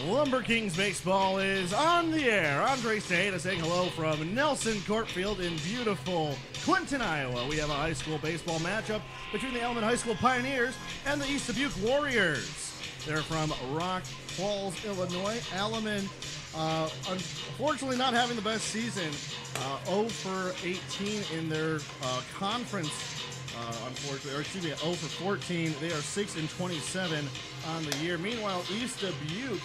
Lumber Kings baseball is on the air. Andre Sayeda saying hello from Nelson Courtfield in beautiful Clinton, Iowa. We have a high school baseball matchup between the Alleman High School Pioneers and the East Dubuque Warriors. They're from Rock Falls, Illinois. Alleman, unfortunately, not having the best season. 0 for 18 in their conference. Unfortunately, or excuse me, 0 for 14. They are 6 and 27 on the year. Meanwhile, East Dubuque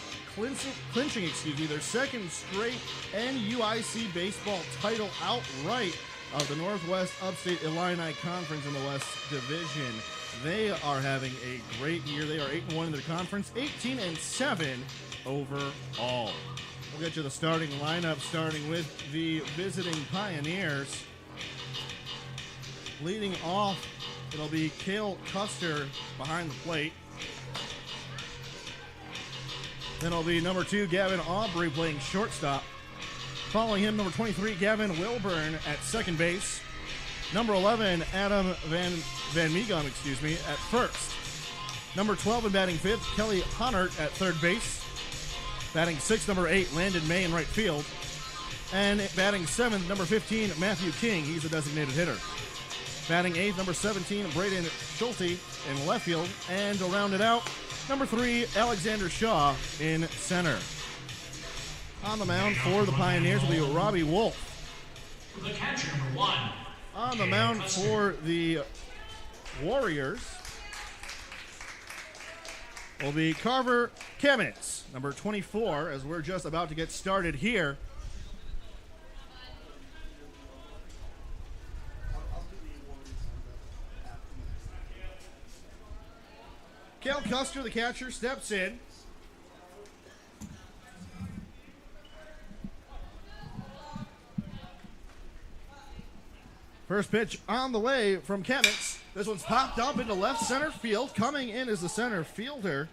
clinching their second straight NUIC baseball title outright of the Northwest Upstate Illini Conference in the West Division. They are having a great year. They are 8-1 in their conference, 18 and 7 overall. We'll get you the starting lineup, starting with the visiting Pioneers. Leading off, it'll be Cale Custer behind the plate. Then it'll be number 2, Gavin Aubrey, playing shortstop. Following him, number 23, Gavin Wilburn at second base. Number 11, Adam Van Meegum, at first. Number 12 and batting fifth, Kelly Hunnert at third base. Batting sixth, number 8, Landon May in right field. And batting seventh, number 15, Matthew King. He's a designated hitter. Batting eighth, number 17, Braden Schulte in left field. And to round it out, number 3, Alexander Shaw in center. On the mound for the Pioneers will be Robbie Wolf. The catcher, number 1. On the mound for the Warriors will be Carver Kamenitz, number 24, as we're just about to get started here. Cale Custer, the catcher, steps in. First pitch on the way from Kamenitz. This one's popped up into left center field. Coming in is the center fielder.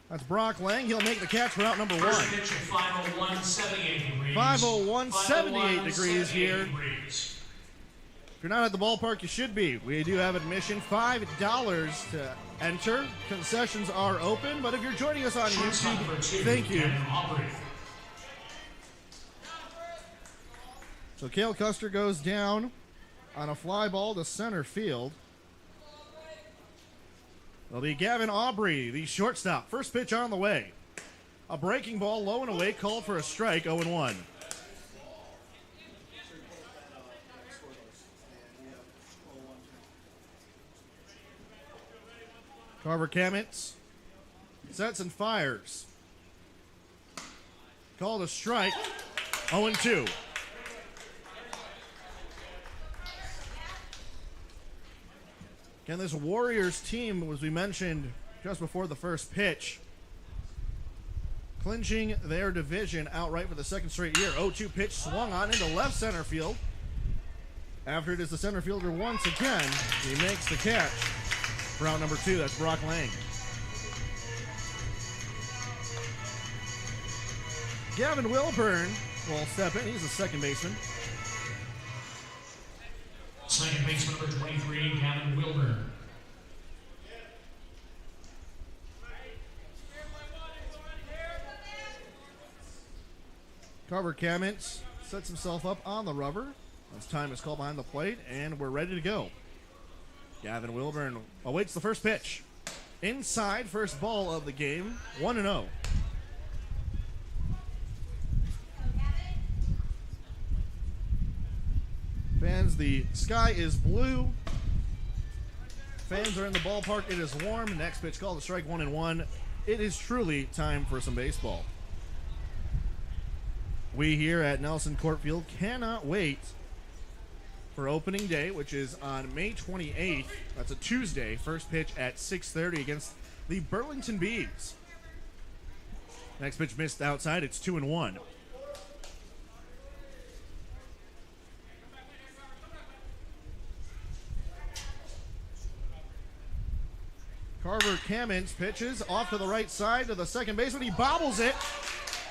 That's Brock Lang. He'll make the catch for out number 1. First pitch at 501, 78 degrees. 501, 78 degrees here. Degrees. If you're not at the ballpark, you should be. We do have admission, $5 to enter. Concessions are open, but if you're joining us on YouTube, thank you. So Cale Custer goes down on a fly ball to center field. It'll be Gavin Aubrey, the shortstop. First pitch on the way. A breaking ball low and away, called for a strike, 0-1. Carver Kamenitz sets and fires. Called a strike, 0-2. Again, this Warriors team, as we mentioned just before the first pitch, clinching their division outright for the second straight year. 0-2 pitch swung on into left center field. After it is the center fielder once again, he makes the catch for out number 2. That's Brock Lang. Gavin Wilburn will step in. He's a second baseman. Second baseman number 23, Gavin Wilburn. Carver Kamenitz sets himself up on the rubber. As time is called behind the plate, and we're ready to go. Gavin Wilburn awaits the first pitch. Inside, first ball of the game, 1-0. Fans, the sky is blue. Fans are in the ballpark. It is warm. Next pitch called a strike, 1-1. It is truly time for some baseball. We here at Nelson Courtfield cannot wait for opening day, which is on May 28th. That's a Tuesday. First pitch at 6:30 against the Burlington Bees. Next pitch missed outside. It's 2-1. Carver Kamenitz pitches off to the right side to the second baseman. He bobbles it,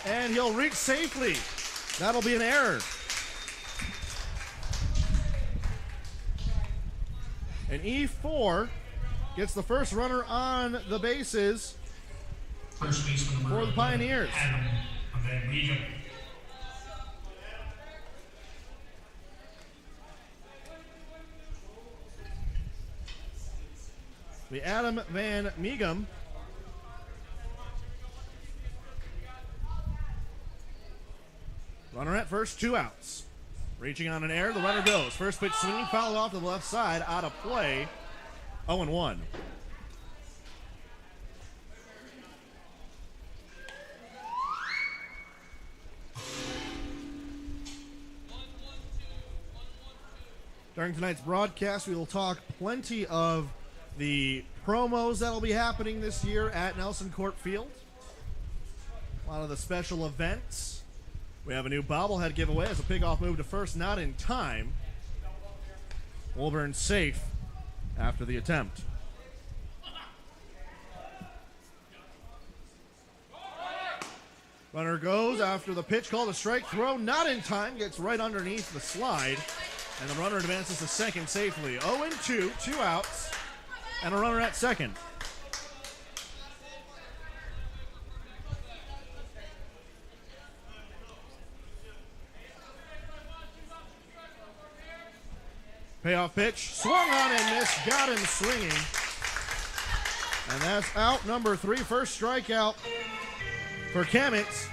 and he'll reach safely. That'll be an error. And E4 gets the first runner on the bases. First baseman number for the Pioneers. Adam Van Meegum. The Adam Van Meegum. Runner at first, 2 outs. Reaching on an error, the runner goes. First pitch swinging, fouled off to the left side, out of play. 0-1. During tonight's broadcast, we will talk plenty of the promos that will be happening this year at Nelson Court Field. A lot of the special events. We have a new bobblehead giveaway as a pickoff move to first, not in time. Wilburn safe after the attempt. Runner goes after the pitch, called a strike, throw not in time, gets right underneath the slide, and the runner advances to second safely. 0-2, 2 outs, and a runner at second. Payoff pitch, swung on and missed, got him swinging. And that's out number 3, first strikeout for Kamets.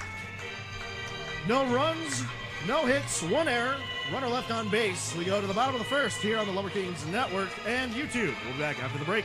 No runs, no hits, 1 error, runner left on base. We go to the bottom of the first here on the Lumber Kings Network and YouTube. We'll be back after the break.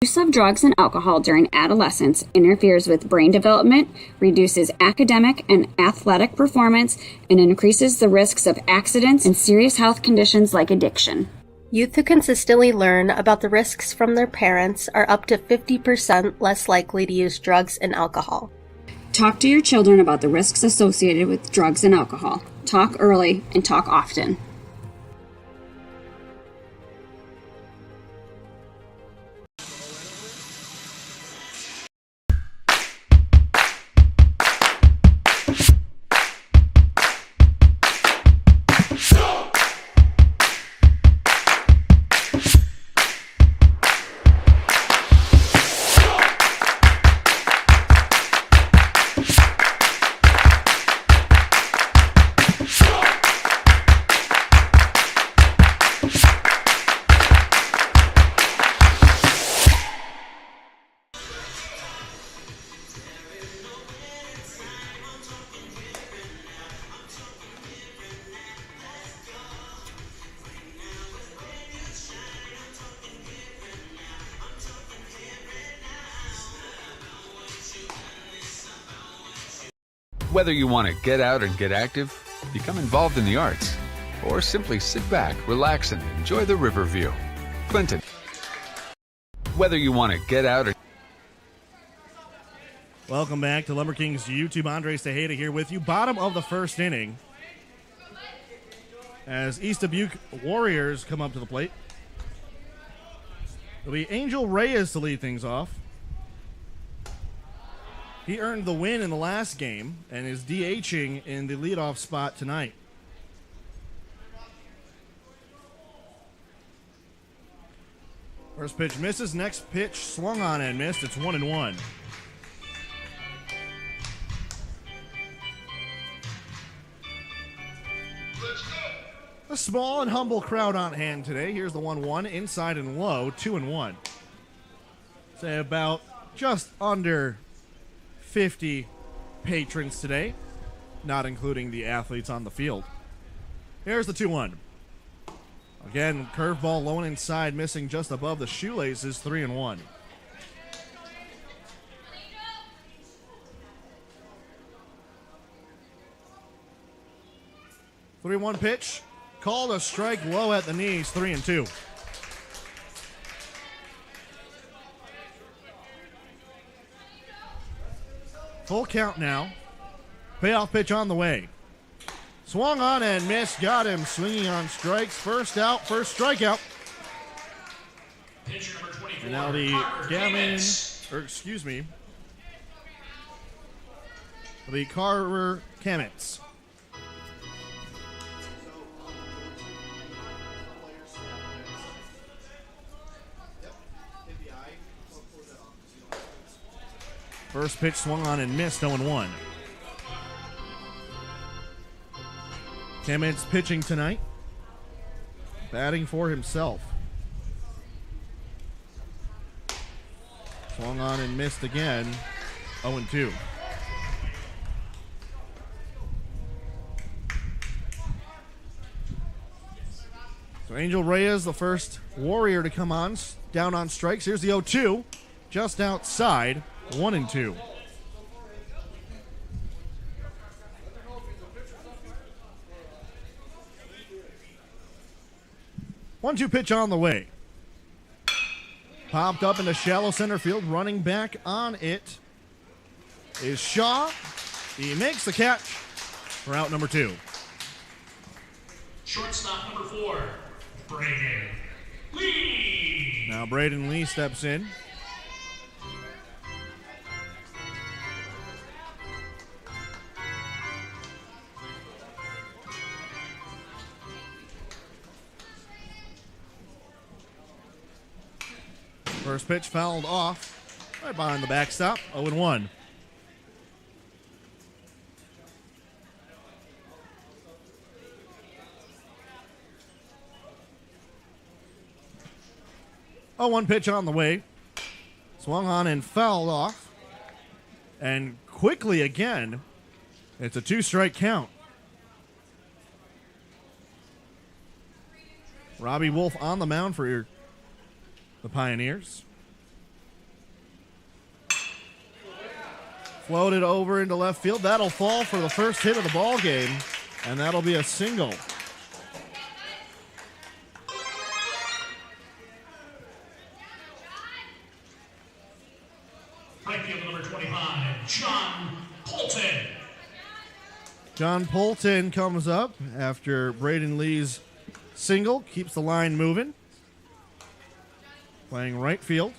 Use of drugs and alcohol during adolescence interferes with brain development, reduces academic and athletic performance, and increases the risks of accidents and serious health conditions like addiction. Youth who consistently learn about the risks from their parents are up to 50% less likely to use drugs and alcohol. Talk to your children about the risks associated with drugs and alcohol. Talk early and talk often. Whether you want to get out and get active, become involved in the arts, or simply sit back, relax, and enjoy the river view, Clinton. Whether you want to get out or... Welcome back to Lumber Kings YouTube. Andres Tejeda here with you. Bottom of the first inning as East Dubuque Warriors come up to the plate. It'll be Angel Reyes to lead things off. He earned the win in the last game and is DHing in the leadoff spot tonight. First pitch misses. Next pitch swung on and missed. It's 1-1. A small and humble crowd on hand today. Here's the 1-1, inside and low, 2-1. Say about just under 50 patrons today, not including the athletes on the field. Here's the 2-1. Again, curveball low and inside, missing just above the shoelaces, 3-1. The 3-1 pitch, called a strike low at the knees, 3-2. Full count now. Payoff pitch on the way. Swung on and missed. Got him swinging on strikes. First out, first strikeout. Pitcher number 24. And now the Carver the Carver Kamets. First pitch swung on and missed, 0-1. Kamets pitching tonight. Batting for himself. Swung on and missed again, 0-2. So Angel Reyes, the first Warrior to come on, down on strikes. Here's the 0-2, just outside, 1-2. 1-2 pitch on the way. Popped up into shallow center field. Running back on it is Shaw. He makes the catch for out number 2. Shortstop number 4, Braden Lee. Now Braden Lee steps in. First pitch fouled off right behind the backstop, 0-1. Oh, one pitch on the way. Swung on and fouled off. And quickly again, it's a 2-strike count. Robbie Wolf on the mound for the Pioneers. Floated over into left field. That'll fall for the first hit of the ball game, and that'll be a single. Right field number 25, John Polton. John Polton comes up after Braden Lee's single, keeps the line moving. Playing right field.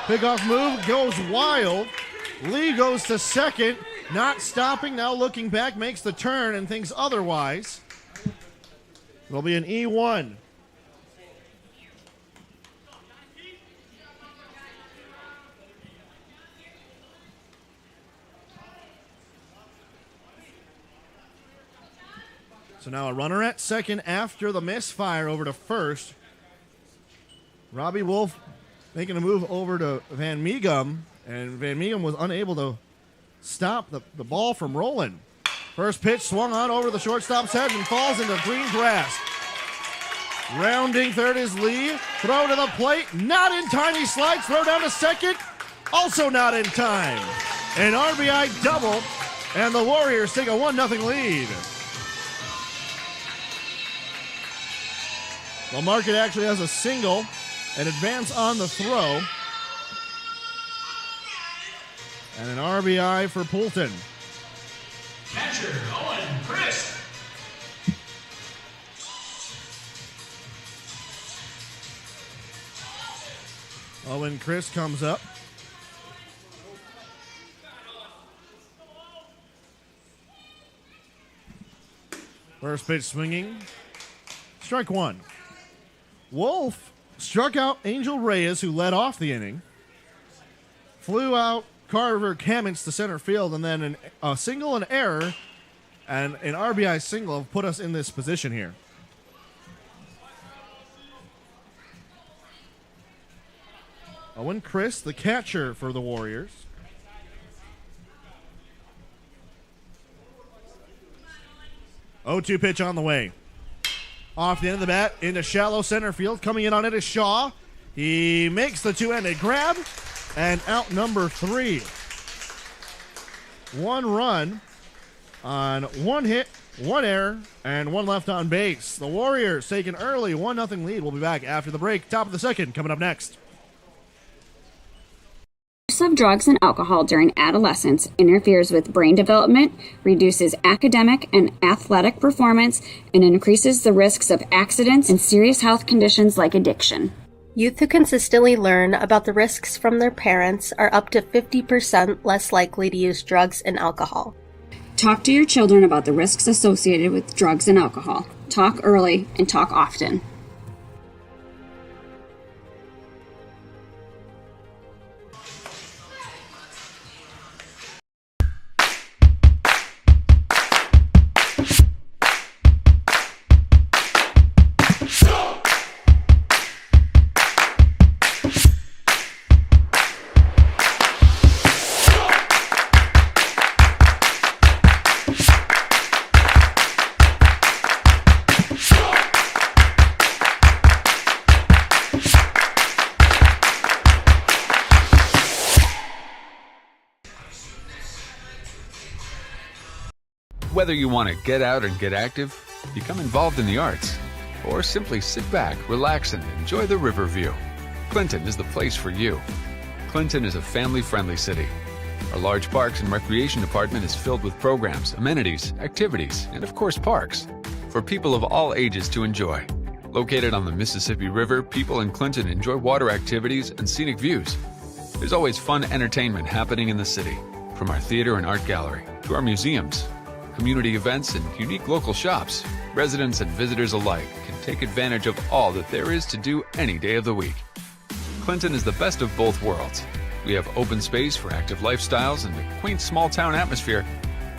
Pickoff move goes wild. Lee goes to second, not stopping, now looking back, makes the turn and thinks otherwise. It'll be an E1. So now a runner at second after the misfire over to first. Robbie Wolf making a move over to Van Meegum, and Van Meegum was unable to stop the ball from rolling. First pitch swung on over the shortstop's head and falls into green grass. Rounding third is Lee. Throw to the plate, not in time. He slides, throw down to second, also not in time. An RBI double, and the Warriors take a 1-0 lead. Well, Market actually has a single and advance on the throw. And an RBI for Poulton. Catcher, Owen Chris. Owen Chris comes up. First pitch swinging. Strike one. Wolf struck out Angel Reyes, who led off the inning. Flew out Carver Kamens to center field, and then a single and error and an RBI single have put us in this position here. Owen Chris, the catcher for the Warriors. Oh, 2 pitch on the way. Off the end of the bat into shallow center field. Coming in on it is Shaw. He makes the two-handed grab, and out number 3. 1 run on 1 hit one error, and one left on base. The Warriors take an early 1-0 lead. We'll be back after the break. Top of the second coming up next. Use of drugs and alcohol during adolescence interferes with brain development, reduces academic and athletic performance, and increases the risks of accidents and serious health conditions like addiction. Youth who consistently learn about the risks from their parents are up to 50% less likely to use drugs and alcohol. Talk to your children about the risks associated with drugs and alcohol. Talk early and talk often. Whether you want to get out and get active, become involved in the arts, or simply sit back, relax, and enjoy the river view, Clinton is the place for you. Clinton is a family-friendly city. Our large parks and recreation department is filled with programs, amenities, activities, and of course parks, for people of all ages to enjoy. Located on the Mississippi River, people in Clinton enjoy water activities and scenic views. There's always fun entertainment happening in the city, from our theater and art gallery to our museums, community events, and unique local shops. Residents and visitors alike can take advantage of all that there is to do any day of the week. Clinton is the best of both worlds. We have open space for active lifestyles and a quaint small-town atmosphere,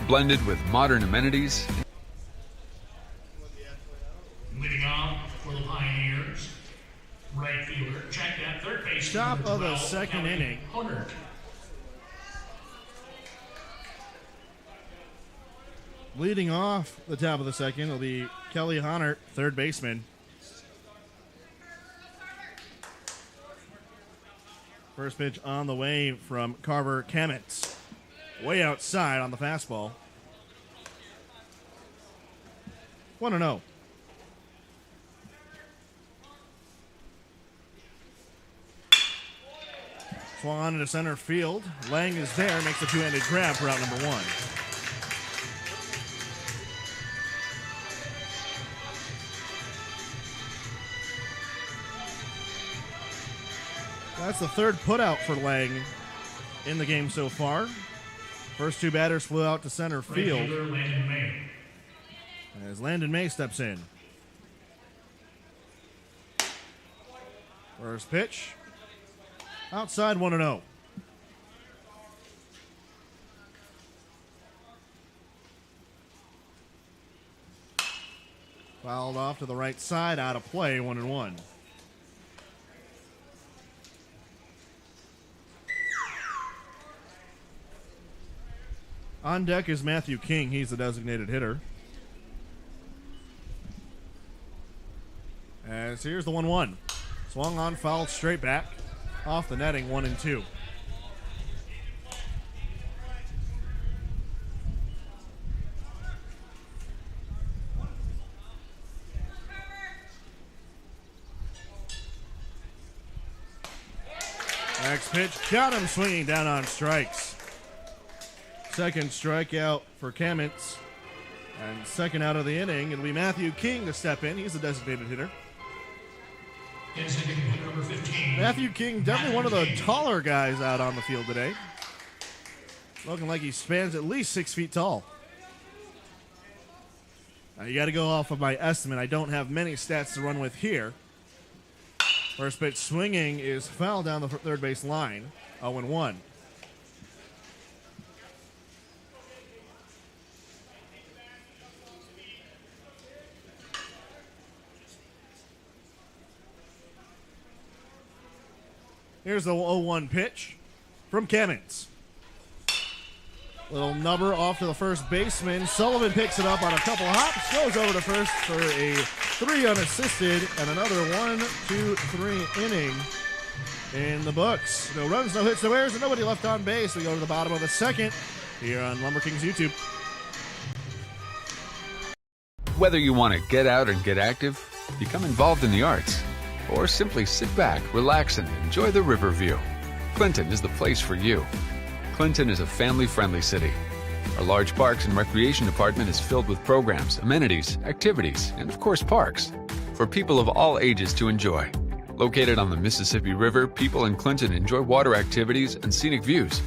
blended with modern amenities. Leading off for the Pioneers, right fielder, check that third base. Top of the 12, second inning. Hunter. Leading off the top of the second will be Kelly Honert, third baseman. First pitch on the way from Carver Kamitz. Way outside on the fastball. 1-0. Swung on into center field. Lang is there, makes a two-handed grab for out number one. That's the third putout for Lang in the game so far. First two batters flew out to center field. Landon May. As Landon May steps in. First pitch. Outside 1-0. Fouled off to the right side, out of play, 1-1. On deck is Matthew King. He's the designated hitter. As here's the 1-1. Swung on, fouled straight back. Off the netting, 1-2. Next pitch, got him swinging down on strikes. Second strikeout for Kamitz. And second out of the inning, it'll be Matthew King to step in. He's the designated hitter. Number 15. Matthew King, definitely one of the taller guys out on the field today. Looking like he spans at least 6 feet tall. Now you got to go off of my estimate. I don't have many stats to run with here. First pitch swinging is fouled down the third base line. 0-1. Here's the 0-1 pitch from Kamitz. Little nubber off to the first baseman. Sullivan picks it up on a couple hops, goes over to first for a 3 unassisted, and another 1-2-3 inning in the books. No runs, no hits, no errors, and nobody left on base. We go to the bottom of the second here on Lumber Kings YouTube. Whether you want to get out and get active, become involved in the arts, or simply sit back, relax, and enjoy the river view, Clinton is the place for you. Clinton is a family-friendly city. Our large parks and recreation department is filled with programs, amenities, activities, and of course parks for people of all ages to enjoy. Located on the Mississippi River, people in Clinton enjoy water activities and scenic views.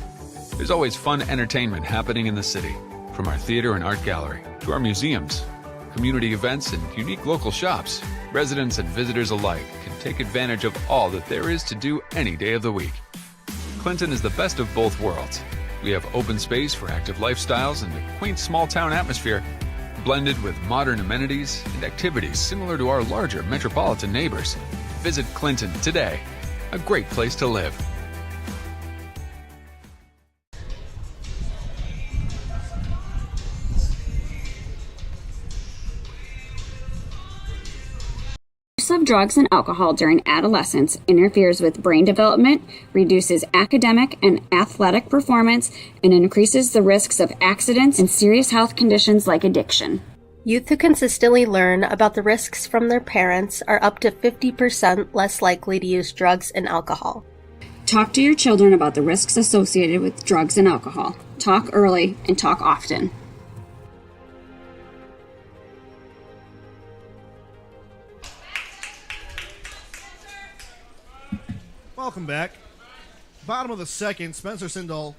There's always fun entertainment happening in the city, from our theater and art gallery to our museums, community events, and unique local shops. Residents and visitors alike can take advantage of all that there is to do any day of the week. Clinton is the best of both worlds. We have open space for active lifestyles and a quaint small-town atmosphere, blended with modern amenities and activities similar to our larger metropolitan neighbors. Visit Clinton today. A great place to live. Use of drugs and alcohol during adolescence interferes with brain development, reduces academic and athletic performance, and increases the risks of accidents and serious health conditions like addiction. Youth who consistently learn about the risks from their parents are up to 50% less likely to use drugs and alcohol. Talk to your children about the risks associated with drugs and alcohol. Talk early and talk often. Welcome back. Bottom of the second, Spencer Sindall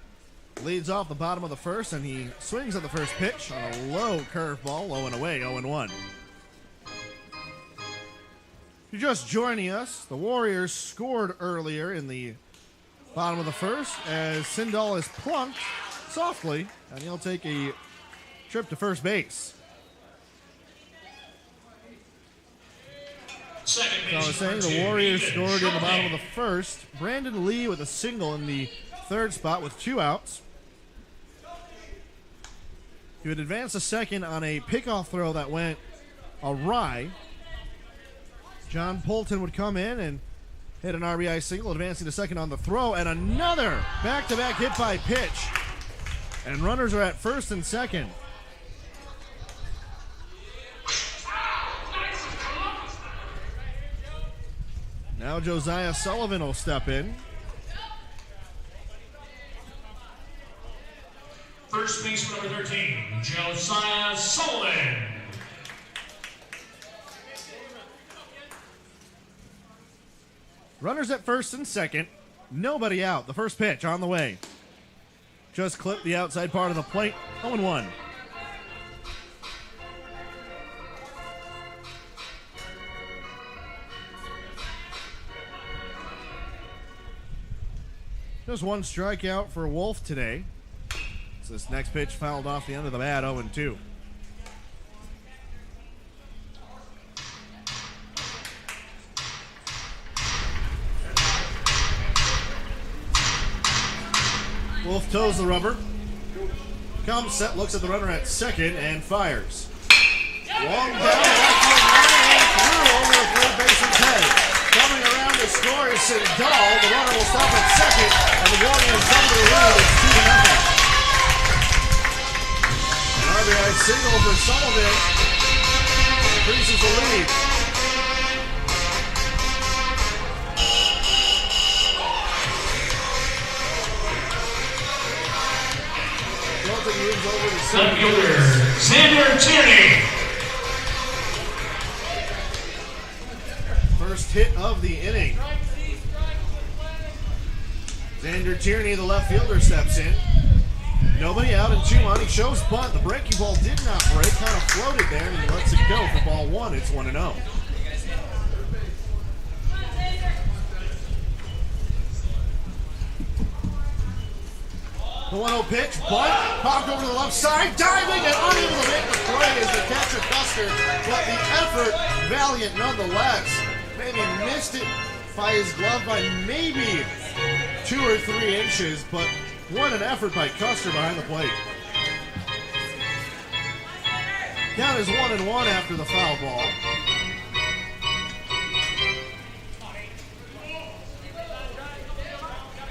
leads off the bottom of the first, and he swings at the first pitch on a low curveball, low and away, 0-1. If you're just joining us, the Warriors scored earlier in the bottom of the first as Sindall is plunked softly, and he'll take a trip to first base. So I was saying the Warriors scored in the bottom of the first. Brandon Lee with a single in the third spot with 2 outs. He would advance a second on a pickoff throw that went awry. John Polton would come in and hit an RBI single, advancing to second on the throw, and another back-to-back hit by pitch. And runners are at first and second. Now Josiah Sullivan will step in. First baseman number 13, Josiah Sullivan. Runners at first and second. Nobody out. The first pitch on the way. Just clipped the outside part of the plate. 0-1. Just one strikeout for Wolf today. So this next pitch fouled off the end of the bat, 0-2. Wolf toes the rubber. Comes set, looks at the runner at second, and fires. Long down, and through over the third baseman's head. Coming around to score is Sindall. The runner will stop at second, and the Warriors come to the lead. It's 2-0. An RBI single for Sullivan increases the lead. Dalton moves over to Left fielder, Xander Tierney. First hit of the inning. Xander Tierney, the left fielder, steps in. Nobody out and 2 on. He shows bunt. The breaking ball did not break. Kind of floated there, and he lets it go for ball 1. It's 1-0. The 1-0 pitch, bunt, popped over to the left side, diving and unable to make the play as the catcher Custer, but the effort valiant nonetheless. Maybe missed it by his glove by maybe 2 or 3 inches, but what an effort by Custer behind the plate. Count is 1-1 after the foul ball.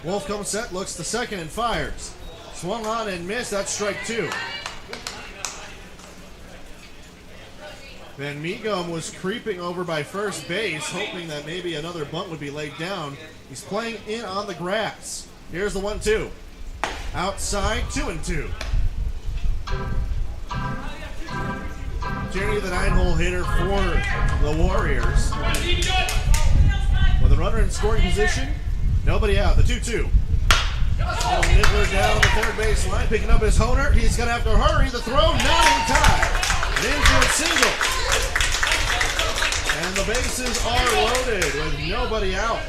Wolf comes set, looks to second and fires. Swung on and missed, that's strike 2. Van Meegum was creeping over by first base, hoping that maybe another bunt would be laid down. He's playing in on the grass. Here's the 1-2. Outside, 2-2. Tierney, the 9-hole hitter for the Warriors. With a runner in scoring position, nobody out. The 2-2. Nibbler down the third base line, picking up his Honer. He's going to have to hurry. The throw, not in time. An infield single. And the bases are loaded with nobody out.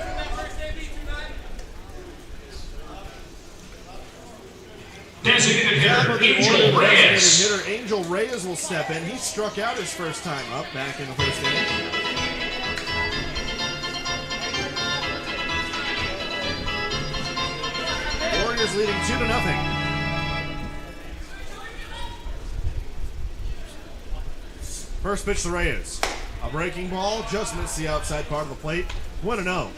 Designated Top of hitter, the Angel order, Reyes. designated hitter Angel Reyes will step in. He struck out his first time up back in the first inning. Warriors leading 2-0. First pitch to Reyes. A breaking ball, just missed the outside part of the plate. 1-0.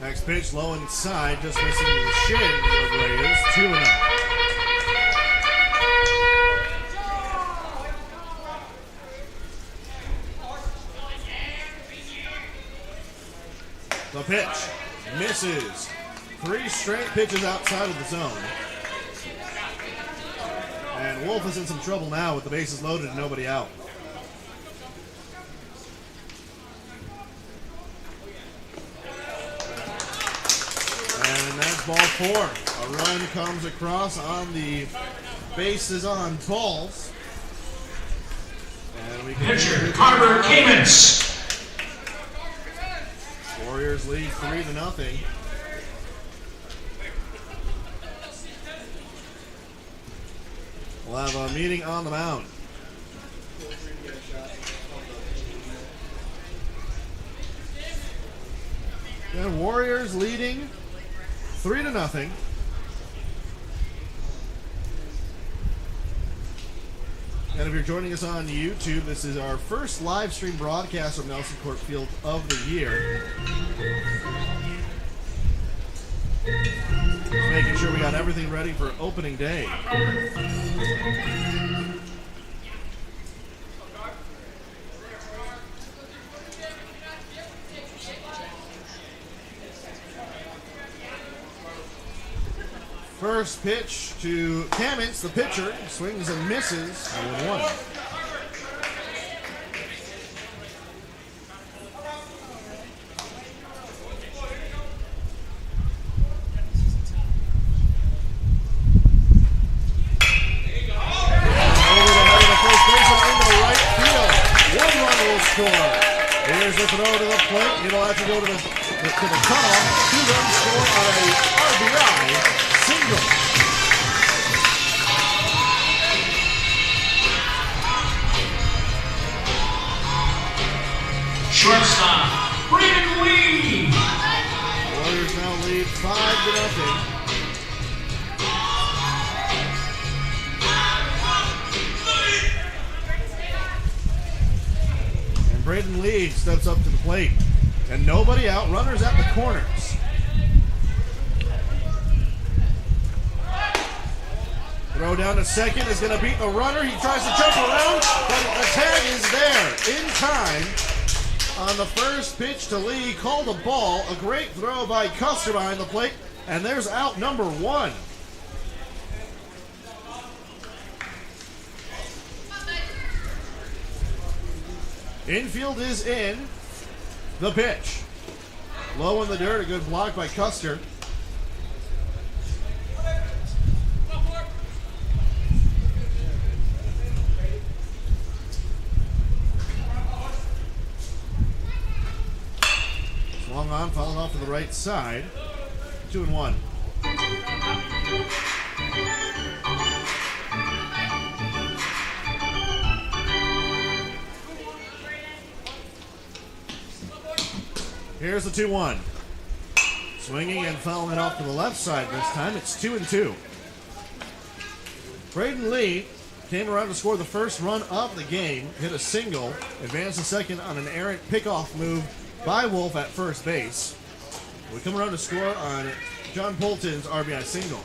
Next pitch, low inside, just missing the shin of Reyes. 2-0. The pitch misses. 3 straight pitches outside of the zone. And Wolf is in some trouble now with the bases loaded and nobody out. And that's ball 4. A run comes across on the bases on balls. And we can Pitcher, Carter Kamens. Warriors lead 3-0. We'll have a meeting on the mound. The Warriors leading 3-0. And if you're joining us on YouTube, this is our first live stream broadcast of Nelson Court Field of the year. Just making sure we got everything ready for opening day. First pitch to Kamens, the pitcher, swings and misses, 0-1. Here's the throw to the plate. It'll have to go to the cutoff. 2-run score on a RBI single. Shortstop, Brandon Lee. Warriors now lead 5-0. Braden Lee steps up to the plate. And nobody out. Runners at the corners. Throw down to second is going to beat the runner. He tries to jump around, but the tag is there in time on the first pitch to Lee. Called a ball. A great throw by Custer behind the plate. And there's out number 1. Infield is in. The pitch. Low in the dirt. A good block by Custer. Swung on, fouled off to the right side. 2-1. Here's the 2-1. Swinging and fouling it off to the left side this time. It's 2-2. Braden Lee came around to score the first run of the game, hit a single, advanced to second on an errant pickoff move by Wolf at first base. We come around to score on John Polton's RBI single.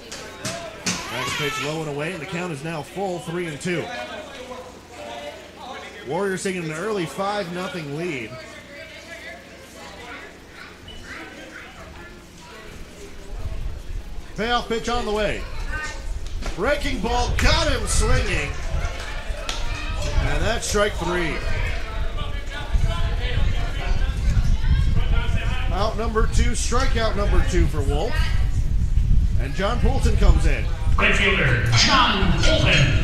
Next pitch low and away, and the count is now full, 3-2. Warriors taking an early 5-0 lead. Payoff pitch on the way. Breaking ball, got him swinging. And that's strike 3. Out number 2, strikeout number 2 for Wolf. And John Poulton comes in. Right fielder, John Poulton.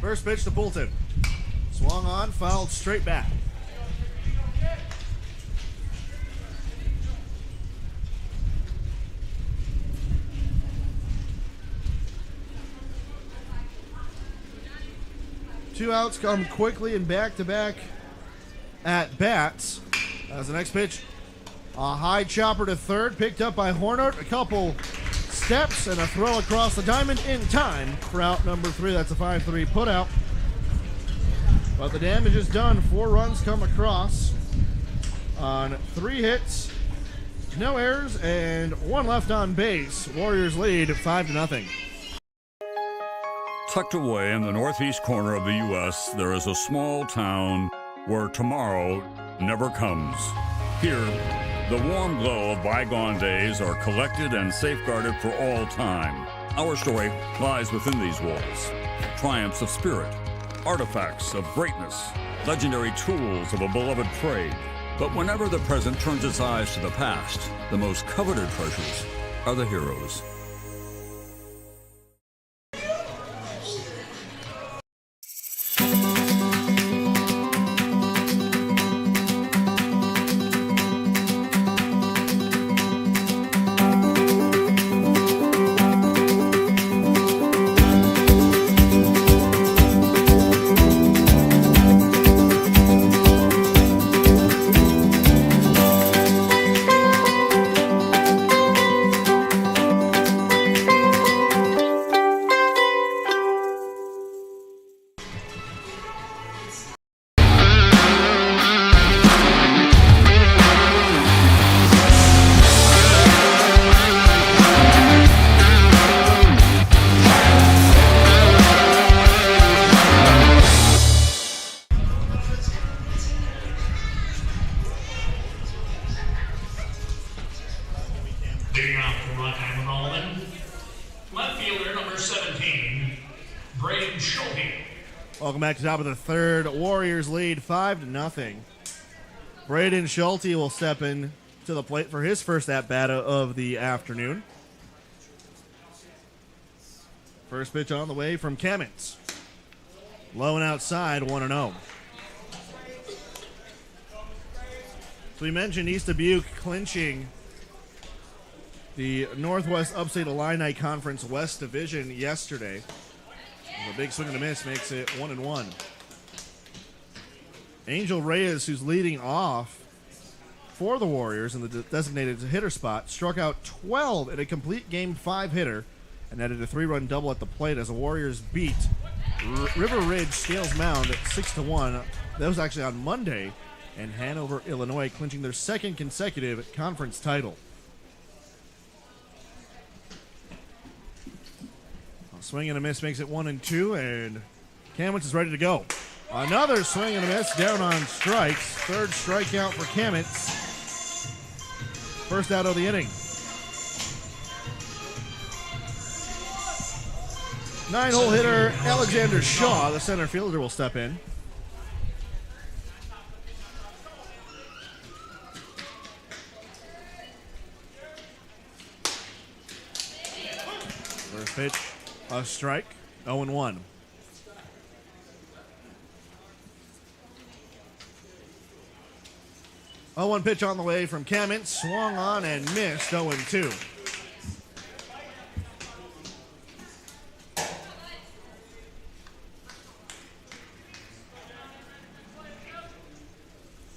First pitch to Poulton. Swung on, fouled straight back. Two outs come quickly and back-to-back at bats. As the next pitch, a high chopper to third, picked up by Hornert. A couple steps and a throw across the diamond in time for out number 3. That's a 5-3 putout. But the damage is done. 4 runs come across on 3 hits, no errors, and 1 left on base. Warriors lead 5-0. Tucked away in the northeast corner of the U.S., there is a small town where tomorrow never comes. Here, the warm glow of bygone days are collected and safeguarded for all time. Our story lies within these walls. Triumphs of spirit, artifacts of greatness, legendary tools of a beloved trade. But whenever the present turns its eyes to the past, the most coveted treasures are the heroes. Leading off the run time with Alleman, left fielder number 17, Braden Schulte. Welcome back to the top of the third. Warriors lead 5-0. Braden Schulte will step in to the plate for his first at-bat of the afternoon. First pitch on the way from Kemets. Low and outside, 1-0. So we mentioned East Dubuque clinching the Northwest Upstate Illini Conference West Division yesterday. The big swing and a miss makes it 1-1. Angel Reyes, who's leading off for the Warriors in the designated hitter spot, struck out 12 in a complete Game 5 hitter and added a 3-run double at the plate as the Warriors beat River Ridge Scales Mound 6-1. That was actually on Monday, and Hanover, Illinois, clinching their second consecutive conference title. Swing and a miss makes it 1-2, and Kamens is ready to go. Another swing and a miss down on strikes. Third strikeout for Kamens. First out of the inning. 9-hole hitter Alexander Shaw, the center fielder, will step in. First pitch. A strike, 0-1. One pitch on the way from Kamens, swung on and missed, 0-2.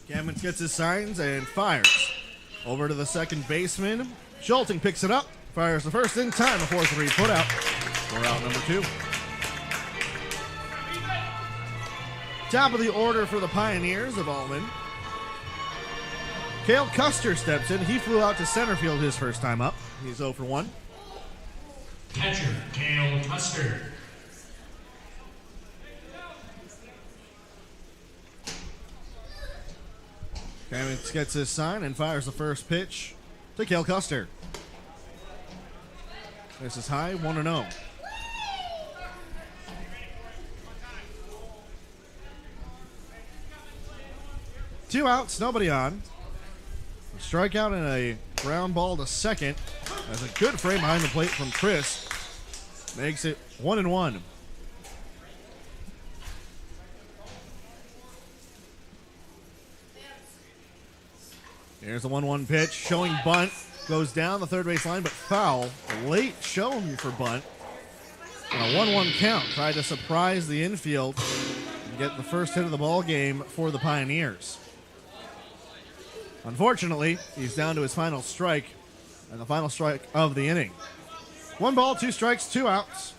Kamens gets his signs and fires. Over to the second baseman. Schulte picks it up, fires the first in time, a 4-3 putout. We're out number 2. Top of the order for the Pioneers of Alleman. Cale Custer steps in. He flew out to center field his first time up. He's 0 for 1. Catcher, Cale Custer. Kamens gets his sign and fires the first pitch to Cale Custer. This is high, 1-0. Two outs, nobody on. A strikeout and a ground ball to second. That's a good frame behind the plate from Chris. Makes it 1-1. Here's the 1-1 pitch, showing bunt. Goes down the third base line, but foul. Late showing for bunt. And a 1-1 count. Tried to surprise the infield and get the first hit of the ball game for the Pioneers. Unfortunately, he's down to his final strike, and the final strike of the inning. 1 ball, 2 strikes, 2 outs.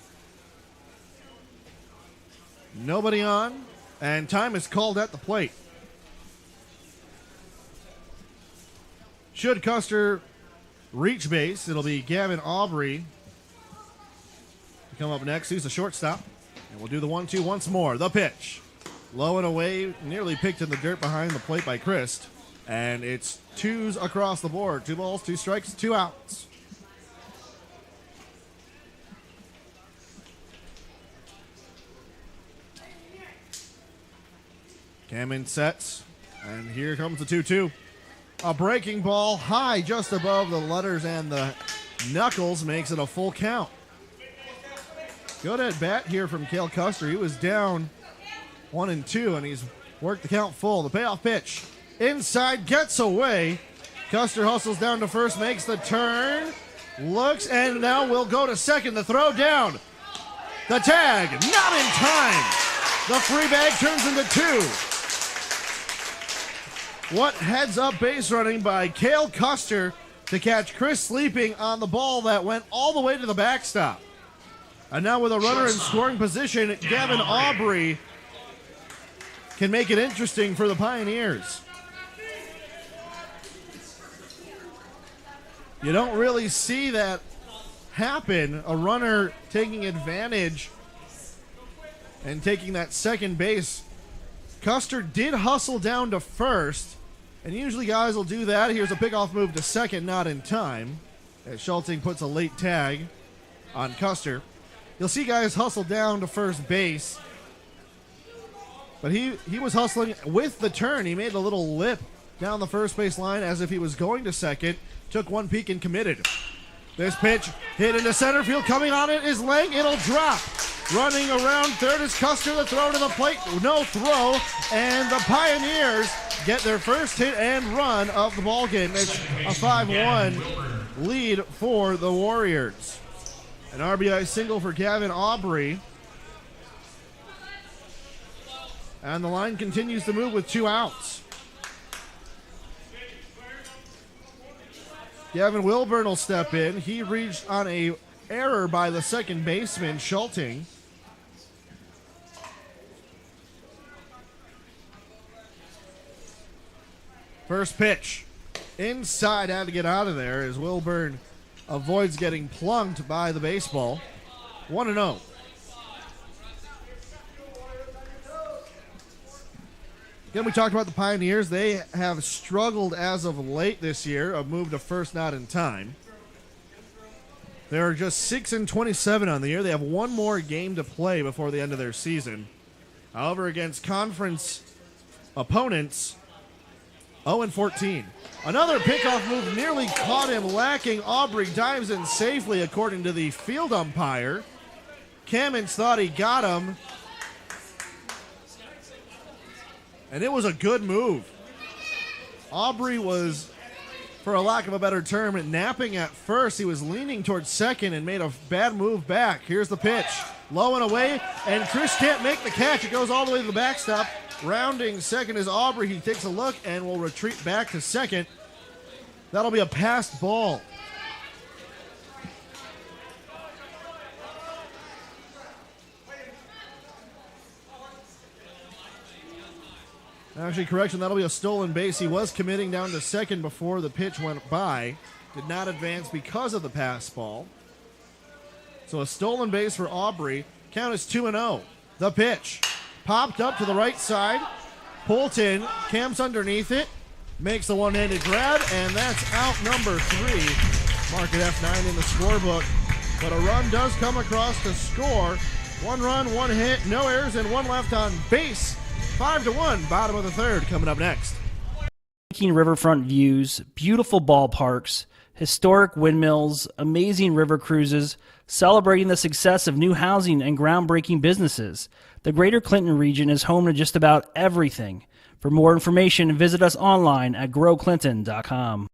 Nobody on, and time is called at the plate. Should Custer reach base, it'll be Gavin Aubrey to come up next. He's the shortstop. And we'll do the 1-2 once more. The pitch. Low and away, nearly picked in the dirt behind the plate by Christ. And it's 2s across the board. 2 balls, 2 strikes, 2 outs. Kamens sets. And here comes the 2-2. A breaking ball high just above the letters and the knuckles makes it a full count. Good at bat here from Cale Custer. He was down 1-2 and he's worked the count full. The payoff pitch inside gets away. Custer hustles down to first, makes the turn, looks, and now will go to second. The throw down. The tag, not in time. The free bag turns into 2. What heads-up base running by Cale Custer to catch Chris sleeping on the ball that went all the way to the backstop. And now with a runner in scoring position, Gavin Aubrey can make it interesting for the Pioneers. You don't really see that happen, a runner taking advantage and taking that second base. Custer did hustle down to first, and usually guys will do that. Here's a pickoff move to second, not in time, as Schulting puts a late tag on Custer. You'll see guys hustle down to first base, but he was hustling with the turn. He made a little lip down the first base line as if he was going to second, took one peek and committed. This pitch hit into center field. Coming on it is Lang. It'll drop. Running around third is Custer. The throw to the plate. No throw. And the Pioneers get their first hit and run of the ball game. It's a 5-1 lead for the Warriors. An RBI single for Gavin Aubrey. And the line continues to move with 2 outs. Gavin Wilburn will step in. He reached on a error by the second baseman, Schulting. First pitch. Inside, had to get out of there as Wilburn avoids getting plunked by the baseball. 1-0. Again, we talked about the Pioneers. They have struggled as of late this year, a move to first not in time. They are just 6-27 on the year. They have one more game to play before the end of their season. However, against conference opponents, 0-14. Another pickoff move nearly caught him lacking. Aubrey dives in safely, according to the field umpire. Kamens thought he got him. And it was a good move. Aubrey was, for a lack of a better term, napping at first. He was leaning towards second and made a bad move back. Here's the pitch. Low and away, and Chris can't make the catch. It goes all the way to the backstop. Rounding second is Aubrey. He takes a look and will retreat back to second. That'll be a passed ball. Actually, correction, that'll be a stolen base. He was committing down to second before the pitch went by. Did not advance because of the pass ball. So a stolen base for Aubrey. Count is 2-0. The pitch. Popped up to the right side. Poulton camps underneath it. Makes the one-handed grab, and that's out number 3. Mark at F9 in the scorebook. But a run does come across to score. 1 run, 1 hit, no errors, and 1 left on base. 5-1, bottom of the third, coming up next. Riverfront views, beautiful ballparks, historic windmills, amazing river cruises, celebrating the success of new housing and groundbreaking businesses. The Greater Clinton region is home to just about everything. For more information, visit us online at growclinton.com.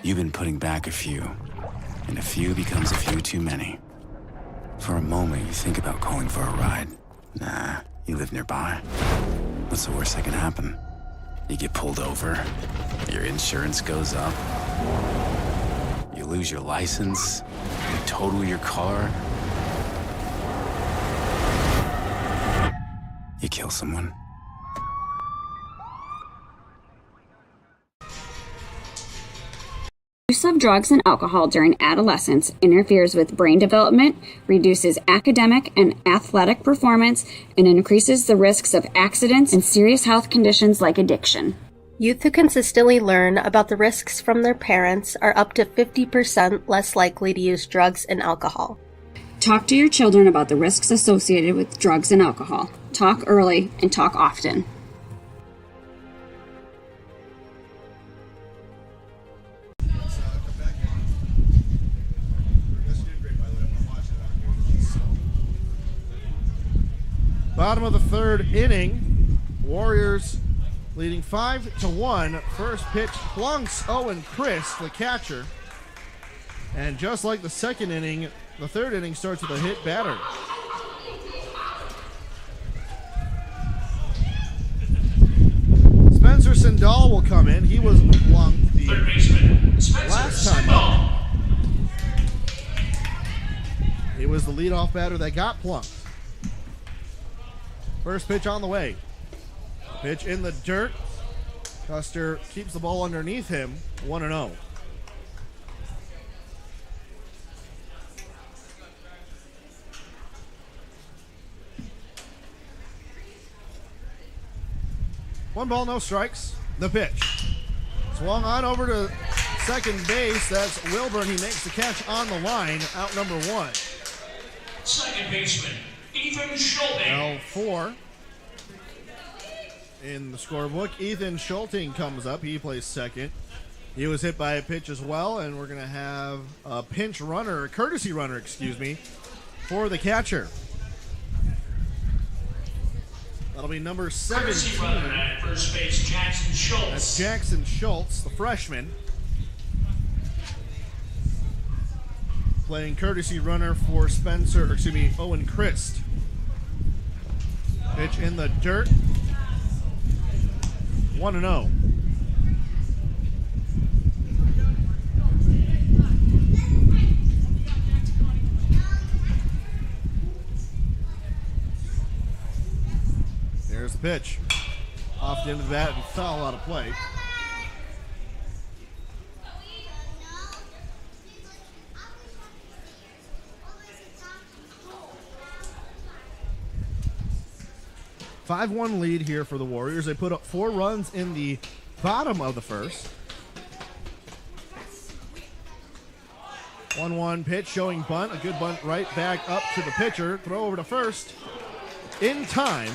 You've been putting back a few, and a few becomes a few too many. For a moment, you think about calling for a ride. Nah, you live nearby. What's the worst that can happen? You get pulled over, your insurance goes up, you lose your license, you total your car, you kill someone. Use of drugs and alcohol during adolescence interferes with brain development, reduces academic and athletic performance, and increases the risks of accidents and serious health conditions like addiction. Youth who consistently learn about the risks from their parents are up to 50% less likely to use drugs and alcohol. Talk to your children about the risks associated with drugs and alcohol. Talk early and talk often. Bottom of the third inning, Warriors leading 5-1. First pitch plunks Owen Chris, the catcher. And just like the second inning, the third inning starts with a hit batter. Spencer Sindall will come in. He was plunked the Third baseman, Spencer last time Sindall. up. He was the leadoff batter that got plunked. First pitch on the way. Pitch in the dirt. Custer keeps the ball underneath him. 1-0. One ball, no strikes. The pitch. Swung on over to second base. That's Wilburn. He makes the catch on the line. Out number 1. Second baseman, Ethan Schulting. L4 in the scorebook. Ethan Schulting comes up. He plays second. He was hit by a pitch as well, and we're going to have a pinch runner, a courtesy runner, for the catcher. That'll be number 17. Courtesy runner at first base, Jackson Schultz. That's Jackson Schultz, the freshman. Playing courtesy runner for Owen Christ. Pitch in the dirt. 1-0. There's the pitch. Off the end of the bat and foul out of play. $5-1 lead here for the Warriors. They put up 4 runs in the bottom of the first. 1-1 pitch showing bunt. A good bunt right back up to the pitcher. Throw over to first. In time.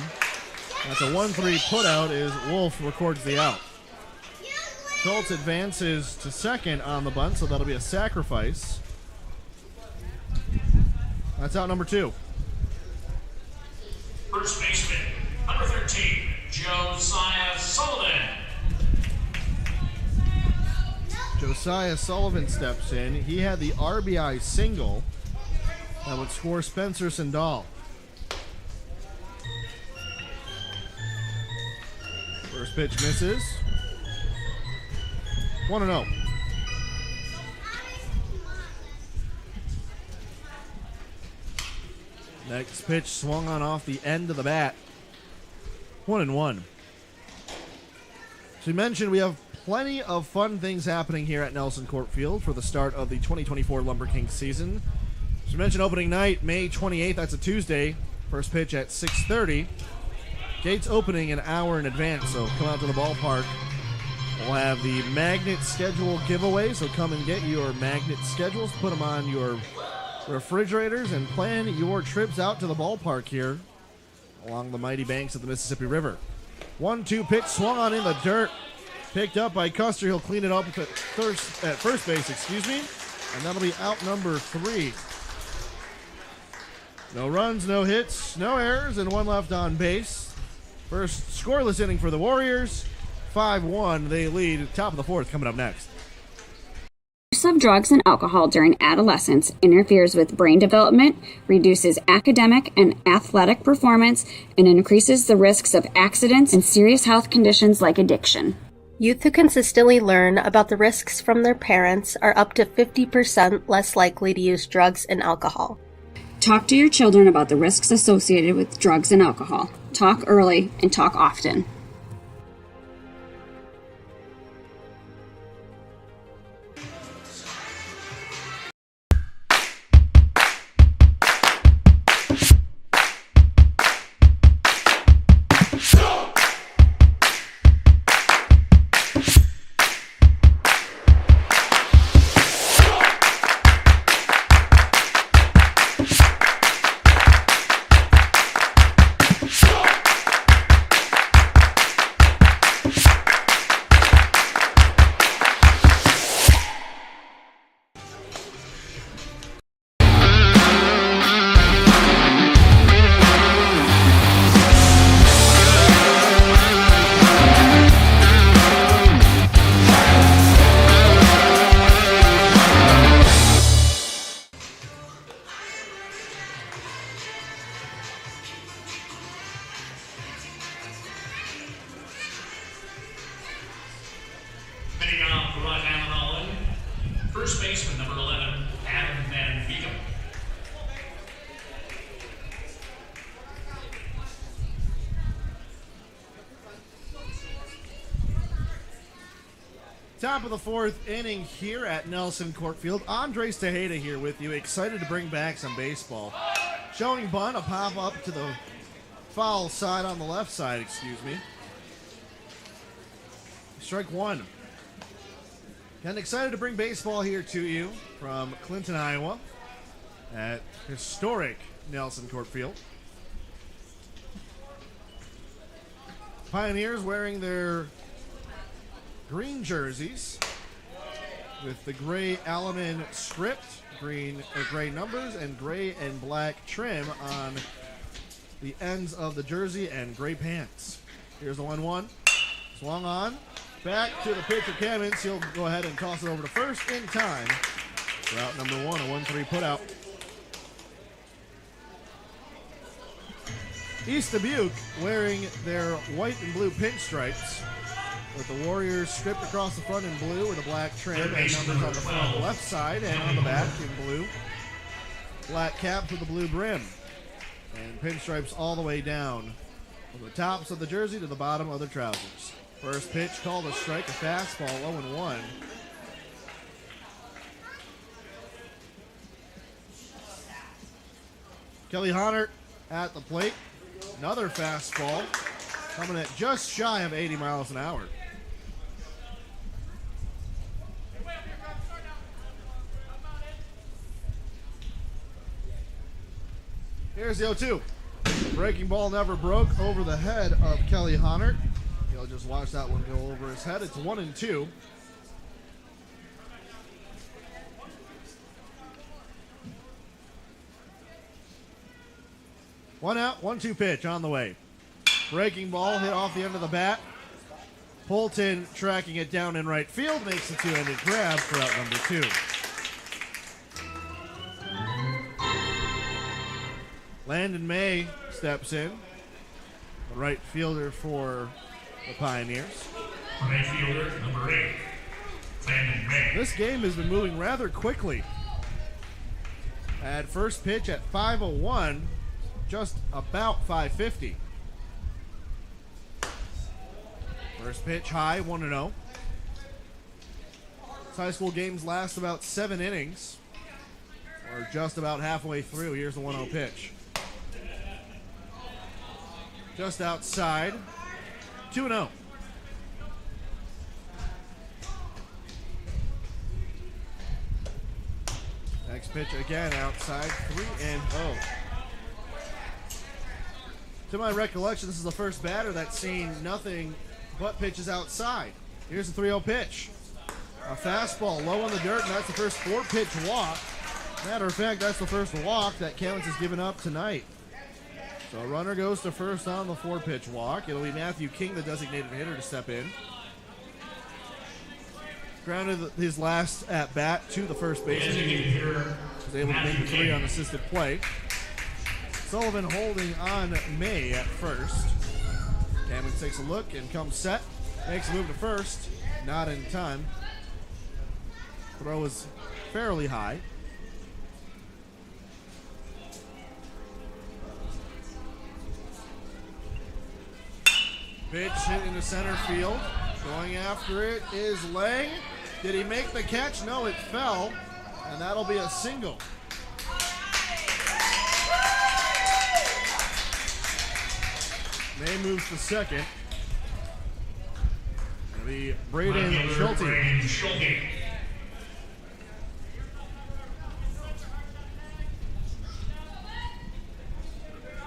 That's a 1-3 putout as Wolf records the out. Schultz advances to second on the bunt, so that'll be a sacrifice. That's out number 2. First baseman, number 13, Josiah Sullivan. Josiah Sullivan steps in. He had the RBI single that would score Spencer Sindall. First pitch misses. 1-0. Next pitch swung on off the end of the bat. 1-1. As we mentioned, we have plenty of fun things happening here at Nelson Court Field for the start of the 2024 Lumber Kings season. As we mentioned, opening night, May 28th, that's a Tuesday. First pitch at 6:30. Gates opening an hour in advance, so come out to the ballpark. We'll have the magnet schedule giveaway, so come and get your magnet schedules, put them on your refrigerators, and plan your trips out to the ballpark here along the mighty banks of the Mississippi River. 1-2 pitch swung on in the dirt. Picked up by Custer. He'll clean it up at first base, and that'll be out number 3. No runs, no hits, no errors, and 1 left on base. First scoreless inning for the Warriors. 5-1, they lead. Top of the 4th coming up next. Use of drugs and alcohol during adolescence interferes with brain development, reduces academic and athletic performance, and increases the risks of accidents and serious health conditions like addiction. Youth who consistently learn about the risks from their parents are up to 50% less likely to use drugs and alcohol. Talk to your children about the risks associated with drugs and alcohol. Talk early and talk often. Hitting off the right hand Alleman. First baseman, number 11, Alleman. Top of the 4th inning here at Nelson Court Field. Andres Tejeda here with you, excited to bring back some baseball. Showing bunt, a pop up to the foul side on the left side, Strike 1. And excited to bring baseball here to you from Clinton, Iowa at historic Nelson Court Field. Pioneers wearing their green jerseys with the gray Alleman script, gray numbers, and gray and black trim on the ends of the jersey, and gray pants. Here's the 1-1. Swung on. Back to the pitcher, Cammons. He'll go ahead and toss it over to first in time. For out number 1, a 1-3 putout. East Dubuque wearing their white and blue pinstripes with the Warriors stripped across the front in blue with a black trim and numbers on the front left side and on the back in blue. Black cap with the blue brim. And pinstripes all the way down from the tops of the jersey to the bottom of the trousers. First pitch called a strike, a fastball, 0-1. Kelly Honert at the plate. Another fastball coming at just shy of 80 miles an hour. Here's the 0-2. The breaking ball never broke over the head of Kelly Honert. He'll just watch that one go over his head. It's 1-2. One out, 1-2 pitch on the way. Breaking ball hit off the end of the bat. Polton tracking it down in right field, makes the two-handed grab for out number 2. Landon May steps in, the right fielder for the Pioneers. Right fielder, number 8, Landon May. This game has been moving rather quickly. At first pitch at 5:01, just about 5:50. First pitch high, 1-0. This high school games last about 7 innings. We're just about halfway through. Here's the 1-0 pitch. Just outside, 2-0. Next pitch again outside, 3-0. To my recollection, this is the first batter that's seen nothing but pitches outside. Here's the 3-0 pitch. A fastball low on the dirt, and that's the first 4-pitch walk. Matter of fact, that's the first walk that Cowens has given up tonight. So a runner goes to first on the 4-pitch walk. It'll be Matthew King, the designated hitter, to step in. Grounded his last at bat to the first baseman. He was able to make the 3 on assisted play. Sullivan holding on May at first. Cowens takes a look and comes set. Makes a move to first. Not in time. Throw was fairly high. Pitch hit into center field. Going after it is Lang. Did he make the catch? No, it fell. And that'll be a single. May moves to second. It'll be Braden Schulte.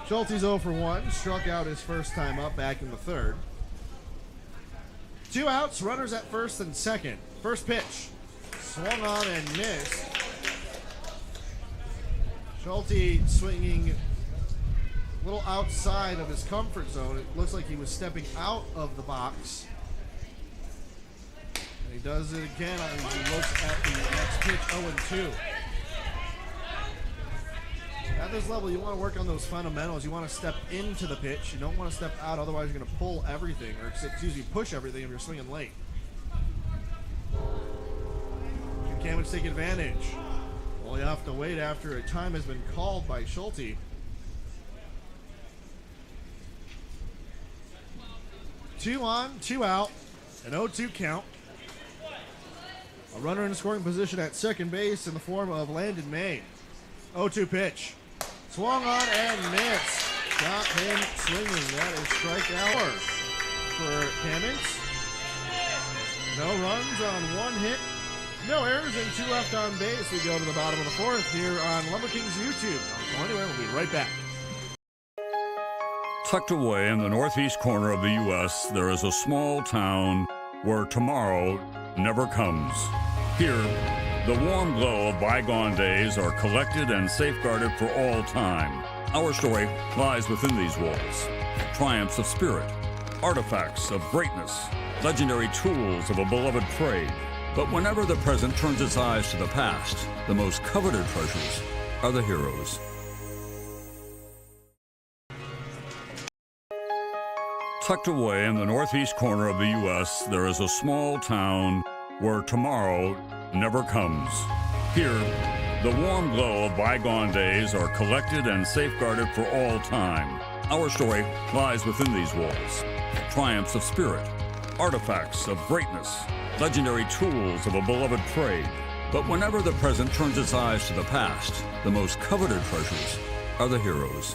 Schulte's 0 for 1. Struck out his first time up back in the third. 2 outs, runners at first and second. First pitch. Swung on and missed. Schulte swinging a little outside of his comfort zone. It looks like he was stepping out of the box. And he does it again as he looks at the next pitch, 0-2. At this level, you want to work on those fundamentals. You want to step into the pitch. You don't want to step out, otherwise you're going to pull everything, or push everything if you're swinging late. Can Cambridge take advantage? Well, you have to wait after a time has been called by Schulte. 2 on, 2 out, an 0-2 count. A runner in scoring position at second base in the form of Landon May. 0-2 pitch. Swung on and missed. Got him swinging. That is strikeout for Cowens. No runs on 1 hit. No errors and 2 left on base. We go to the bottom of the 4th here on Lumber Kings YouTube. Don't go anywhere. We'll be right back. Tucked away in the northeast corner of the U.S., there is a small town where tomorrow never comes. Here, the warm glow of bygone days are collected and safeguarded for all time. Our story lies within these walls. Triumphs of spirit, artifacts of greatness, legendary tools of a beloved trade. But whenever the present turns its eyes to the past, the most coveted treasures are the heroes. Tucked away in the northeast corner of the U.S., there is a small town where tomorrow never comes. Here, the warm glow of bygone days are collected and safeguarded for all time. Our story lies within these walls. Triumphs of spirit, artifacts of greatness, legendary tools of a beloved trade. But whenever the present turns its eyes to the past, the most coveted treasures are the heroes.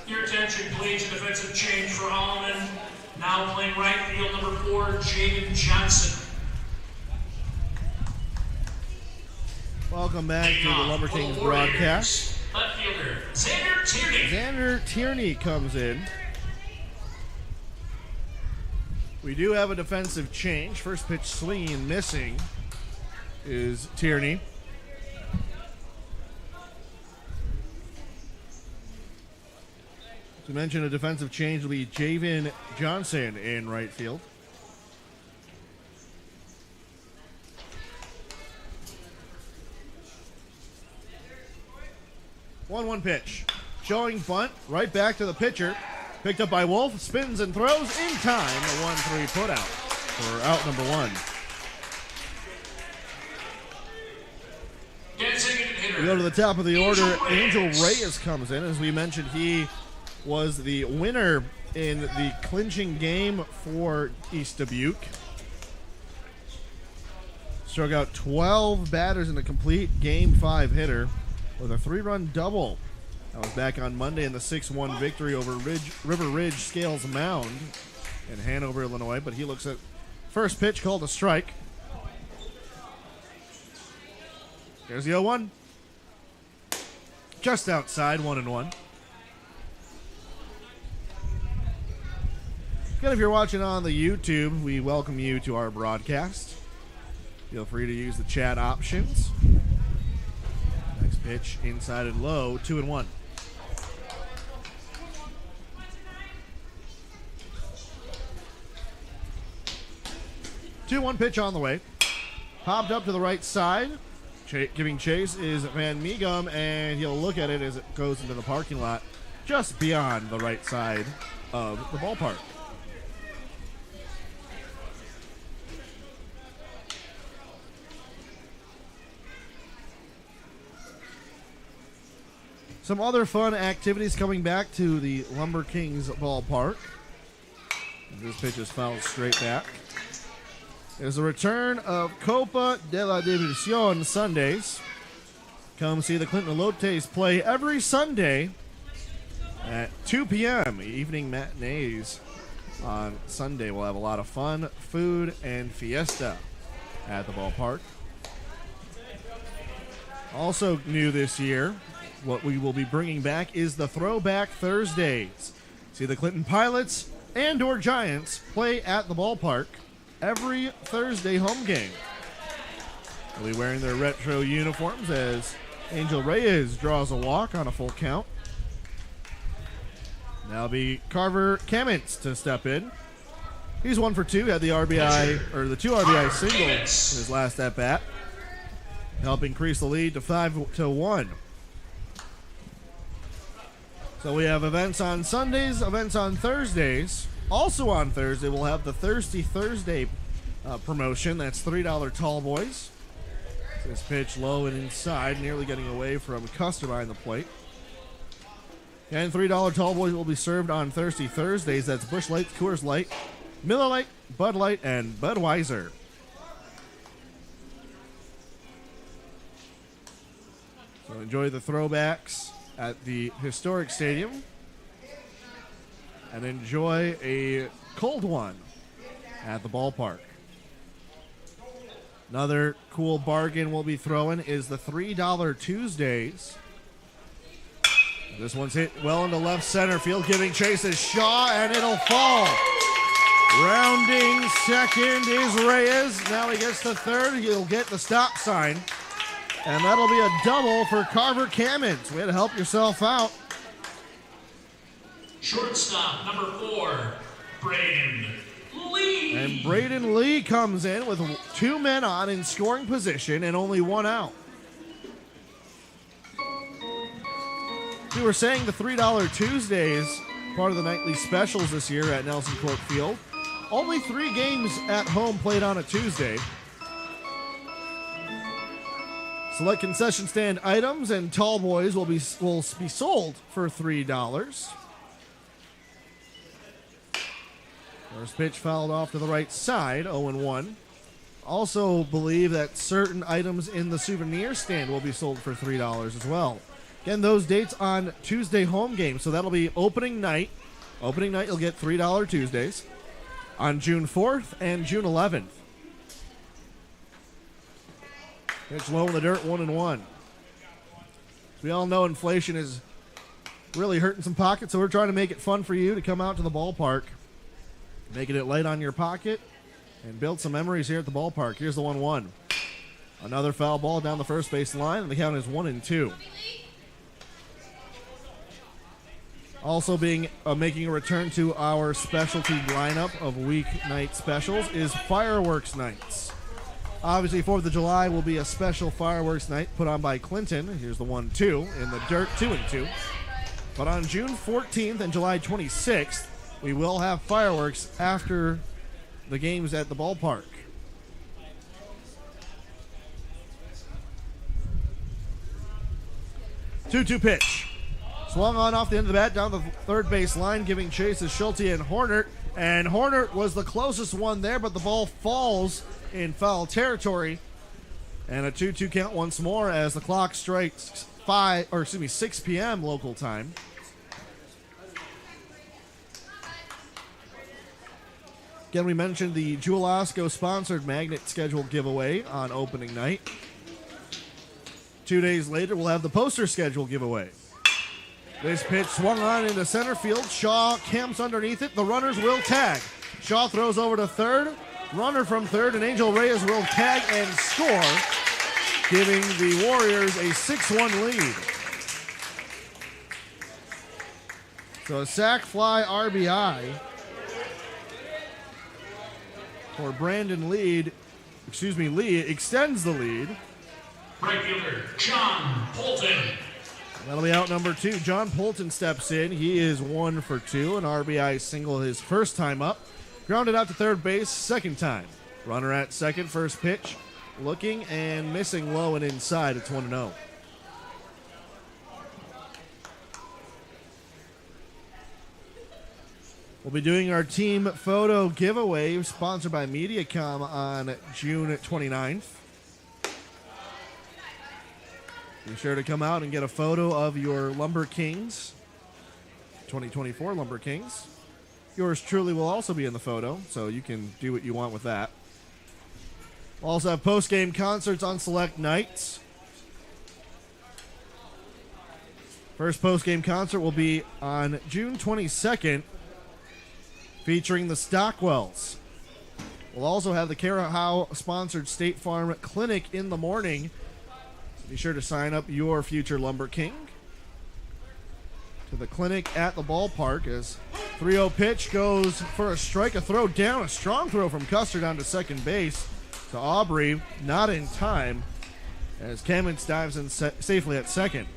Your attention, please. A defensive change for Alleman. Now playing right field, number 4, Jaden Johnson. Welcome back to the Lumber Kings broadcast. Left fielder, Xander Tierney. Xander Tierney comes in. We do have a defensive change. First pitch swinging and missing is Tierney. To mention a defensive change will be Javen Johnson in right field. One pitch. Showing bunt right back to the pitcher. Picked up by Wolf. Spins and throws in time. A 1-3 put out for out number one. We go to the top of the order. Angel Reyes comes in. As we mentioned, he was the winner in the clinching game for East Dubuque. Struck out 12 batters in a complete Game 5 hitter with a 3-run double. That was back on Monday in the 6-1 victory over River Ridge Scales Mound in Hanover, Illinois. But he looks at first pitch, called a strike. There's the 0-1. Just outside, 1-1. Again, if you're watching on the YouTube, we welcome you to our broadcast. Feel free to use the chat options. Next pitch, inside and low, 2-1. Two-one pitch on the way. Popped up to the right side. Giving chase is Van Meegum, and he'll look at it as it goes into the parking lot just beyond the right side of the ballpark. Some other fun activities coming back to the Lumber Kings ballpark. This pitch is fouled straight back. There's a return of Copa de la División Sundays. Come see the Clinton Elotes play every Sunday at 2 p.m. Evening matinees on Sunday. We'll have a lot of fun, food, and fiesta at the ballpark. Also new this year, what we will be bringing back is the Throwback Thursdays. See the Clinton Pilots and/or Giants play at the ballpark every Thursday home game. They'll be wearing their retro uniforms as Angel Reyes draws a walk on a full count. Now be Carver Kamens to step in. He's 1 for 2, had the RBI or the 2 RBI single in his last at bat, help increase the lead to 5-1. So we have events on Sundays, events on Thursdays. Also on Thursday, we'll have the Thirsty Thursday promotion. That's $3 tall boys. This pitch low and inside, nearly getting away from Custer behind the plate. And $3 tall boys will be served on Thirsty Thursdays. That's Busch Light, Coors Light, Miller Lite, Bud Light, and Budweiser. So enjoy the throwbacks at the historic stadium. And enjoy a cold one at the ballpark. Another cool bargain we'll be throwing is the $3 Tuesdays. This one's hit well into left center field, giving chase is Shaw, and it'll fall. Rounding second is Reyes. Now he gets to third. He'll get the stop sign. And that'll be a double for Carver Kamens. Way to help yourself out. Shortstop, number 4, Braden Lee. And Braden Lee comes in with 2 men on in scoring position and only 1 out. We were saying the $3 Tuesdays, part of the nightly specials this year at Nelson Court Field. Only 3 games at home played on a Tuesday. Select concession stand items and tall boys will be sold for $3. First pitch fouled off to the right side, 0-1. Also believe that certain items in the souvenir stand will be sold for $3 as well. Again, those dates on Tuesday home games, so that'll be opening night. Opening night, you'll get $3 Tuesdays on June 4th and June 11th. Pitch low in the dirt, 1-1. We all know inflation is really hurting some pockets, so we're trying to make it fun for you to come out to the ballpark, making it light on your pocket, and build some memories here at the ballpark. Here's the 1-1. Another foul ball down the first base line, and the count is 1-2. Also making a return to our specialty lineup of weeknight specials is fireworks nights. Obviously, 4th of July will be a special fireworks night put on by Clinton. Here's the 1-2 in the dirt, 2-2. But on June 14th and July 26th, we will have fireworks after the games at the ballpark. Two-two pitch. Swung on off the end of the bat down the third base line, giving chase to Schulte and Hornert. And Hornert was the closest one there, but the ball falls in foul territory. And a 2-2 count once more as the clock strikes 6 p.m. local time. Again, we mentioned the Jewel Osco sponsored magnet schedule giveaway on opening night. 2 days later, we'll have the poster schedule giveaway. This pitch swung on into center field. Shaw camps underneath it. The runners will tag. Shaw throws over to third. Runner from third, and Angel Reyes will tag and score, giving the Warriors a 6-1 lead. So a sac fly RBI for Brandon Lee extends the lead. Right fielder, John Polton. That'll be out number 2. John Polton steps in. He is 1 for 2, an RBI single his first time up. Grounded out to third base, second time. Runner at second, first pitch. Looking and missing low and inside. It's 1-0. We'll be doing our team photo giveaway sponsored by Mediacom on June 29th. Be sure to come out and get a photo of your Lumber Kings, 2024 Lumber Kings. Yours truly will also be in the photo, so you can do what you want with that. We'll also have post-game concerts on select nights. First post-game concert will be on June 22nd, featuring the Stockwells. We'll also have the Cara Howe sponsored State Farm Clinic in the morning. Be sure to sign up your future Lumber King to the clinic at the ballpark as 3-0 pitch goes for a strike, a throw down, a strong throw from Custer down to second base to Aubrey, not in time as Kamens dives in safely at second.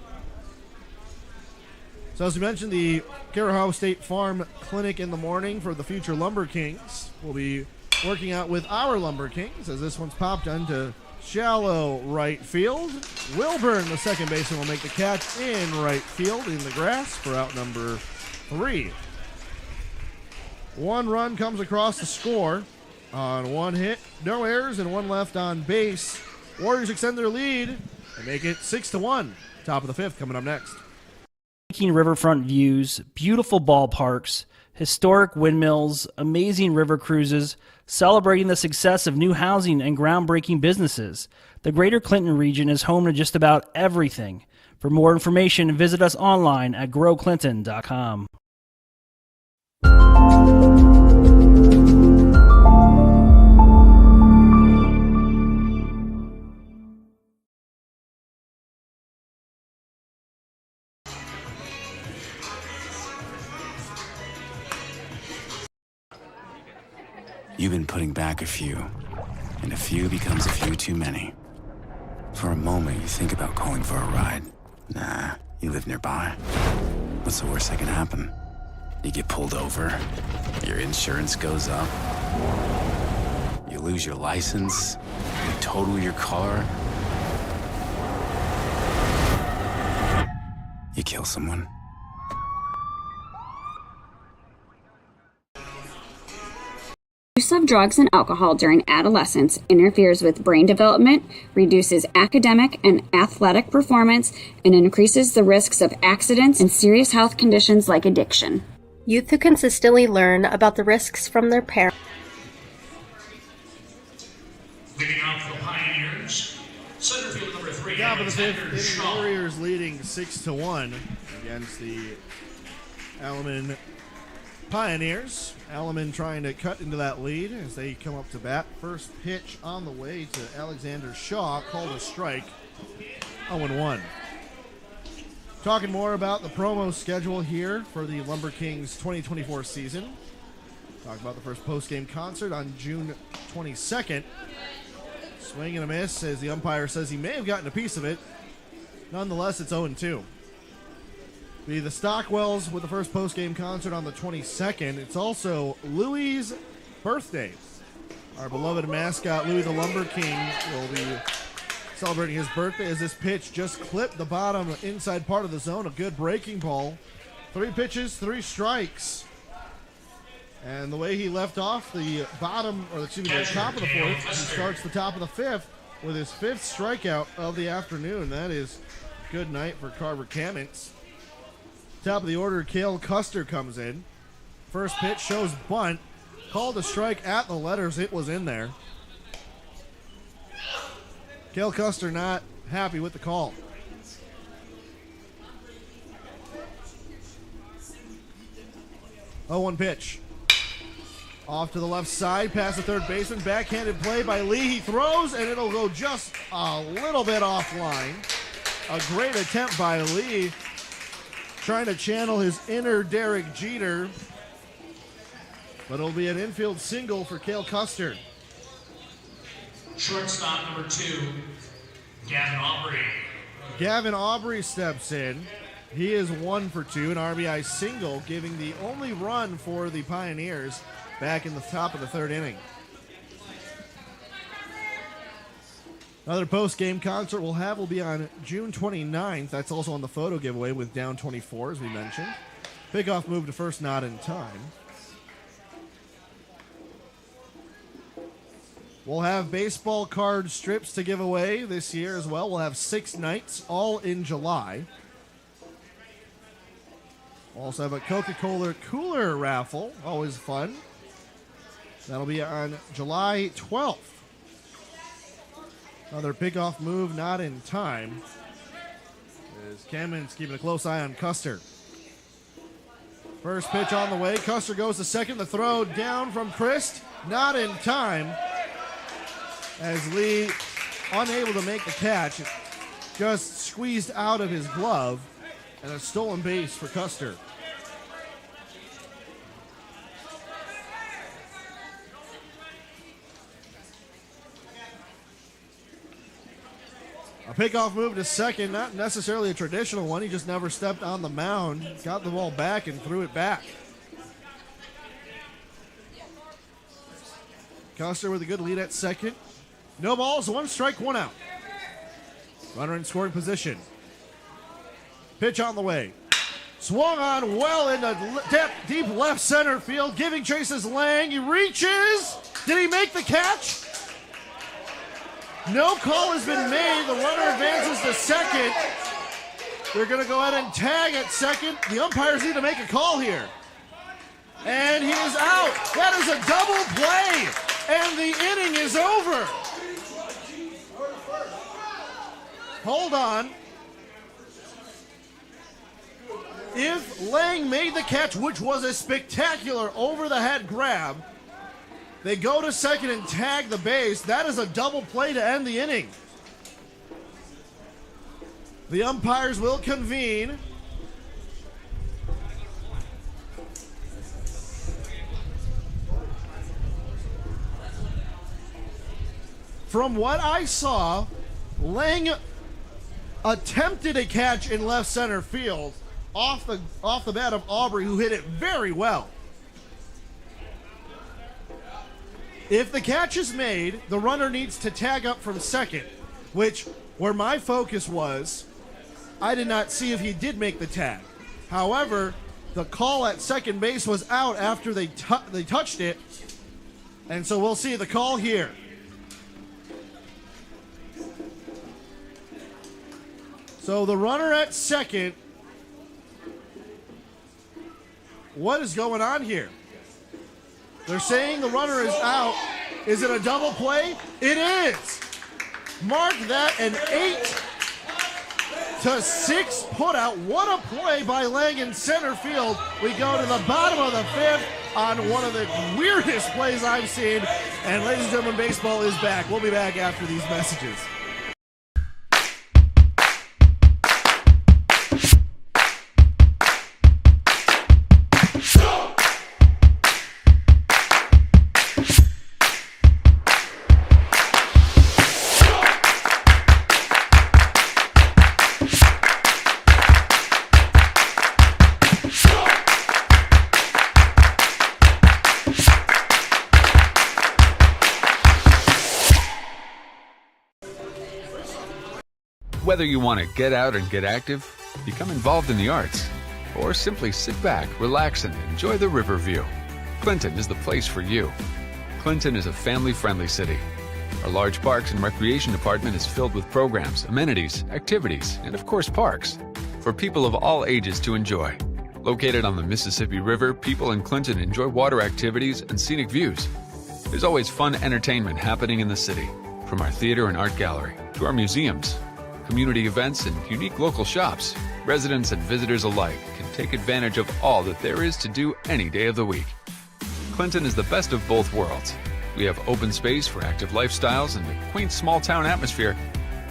So as we mentioned, the Cara Howe State Farm Clinic in the morning for the future Lumber Kings will be working out with our Lumber Kings as this one's popped into shallow right field. Wilburn, the second baseman, will make the catch in right field in the grass for out number 3. 1 run comes across the score on 1 hit, no errors, and 1 left on base. Warriors extend their lead and make it 6-1. Top of the 5th coming up next. Riverfront views, beautiful ballparks, historic windmills, amazing river cruises, celebrating the success of new housing and groundbreaking businesses. The Greater Clinton region is home to just about everything. For more information, visit us online at growclinton.com. You've been putting back a few, and a few becomes a few too many. For a moment, you think about calling for a ride. Nah, you live nearby. What's the worst that can happen? You get pulled over, your insurance goes up, you lose your license, you total your car, you kill someone. Use of drugs and alcohol during adolescence interferes with brain development, reduces academic and athletic performance, and increases the risks of accidents and serious health conditions like addiction. Youth who consistently learn about the risks from their parents. Leading out for the Pioneers, center Shaw. Warriors leading 6-1 against the Alleman Pioneers. Alleman trying to cut into that lead as they come up to bat. First pitch on the way to Alexander Shaw, called a strike. 0-1. Talking more about the promo schedule here for the Lumber Kings 2024 season. Talk about the first post-game concert on June 22nd. Swing and a miss as the umpire says he may have gotten a piece of it. Nonetheless, it's 0-2. Be the Stockwells with the first post-game concert on the 22nd. It's also Louie's birthday. Our beloved mascot, Louie the Lumber King, will be celebrating his birthday as this pitch just clipped the bottom inside part of the zone. A good breaking ball. 3 pitches, 3 strikes. And the way he left off the bottom, or excuse me, the top of the fourth, he starts the top of the fifth with his 5th strikeout of the afternoon. That is a good night for Carver Kamens. Top of the order, Cale Custer comes in. First pitch shows bunt. Called a strike at the letters. It was in there. Cale Custer not happy with the call. Oh, 1 pitch. Off to the left side, past the third baseman. Backhanded play by Lee. He throws, and it'll go just a little bit offline. A great attempt by Lee, trying to channel his inner Derek Jeter. But it'll be an infield single for Cale Custer. Shortstop number 2, Gavin Aubrey. Gavin Aubrey steps in. He is 1 for 2, an RBI single, giving the only run for the Pioneers back in the top of the 3rd inning. Another post-game concert we'll have will be on June 29th. That's also on the photo giveaway with down 24, as we mentioned. Pickoff move to first, not in time. We'll have baseball card strips to give away this year as well. We'll have 6 nights, all in July. We'll also have a Coca-Cola cooler raffle, always fun. That'll be on July 12th. Another pickoff move, not in time. As Kamens keeping a close eye on Custer. First pitch on the way. Custer goes to second. The throw down from Christ, not in time. As Lee, unable to make the catch, just squeezed out of his glove, and a stolen base for Custer. A pickoff move to second, not necessarily a traditional one. He just never stepped on the mound, got the ball back, and threw it back. Custer with a good lead at second. No balls, 1 strike, 1 out. Runner in scoring position. Pitch on the way. Swung on well into deep left center field, giving chases Lang. He reaches. Did he make the catch? No call has been made. The runner advances to second. They're going to go ahead and tag at second. The umpires need to make a call here. And he is out. That is a double play. And the inning is over. Hold on. If Lang made the catch, which was a spectacular over-the-head grab, they go to second and tag the base. That is a double play to end the inning. The umpires will convene. From what I saw, Lang attempted a catch in left center field off the bat of Aubrey, who hit it very well. If the catch is made, the runner needs to tag up from second, which, where my focus was, I did not see if he did make the tag. However, the call at second base was out after they touched it, and so we'll see the call here. So the runner at second, what is going on here? They're saying the runner is out. Is it a double play? It is. Mark that, an 6 putout. What a play by Lang in center field. We go to the bottom of the 5th on one of the weirdest plays I've seen. And ladies and gentlemen, baseball is back. We'll be back after these messages. Whether you want to get out and get active, become involved in the arts, or simply sit back, relax, and enjoy the river view, Clinton is the place for you. Clinton is a family-friendly city. Our large parks and recreation department is filled with programs, amenities, activities, and of course parks, for people of all ages to enjoy. Located on the Mississippi River, people in Clinton enjoy water activities and scenic views. There's always fun entertainment happening in the city, from our theater and art gallery to our museums, community events, and unique local shops. Residents and visitors alike can take advantage of all that there is to do any day of the week. Clinton is the best of both worlds. We have open space for active lifestyles and a quaint small-town atmosphere,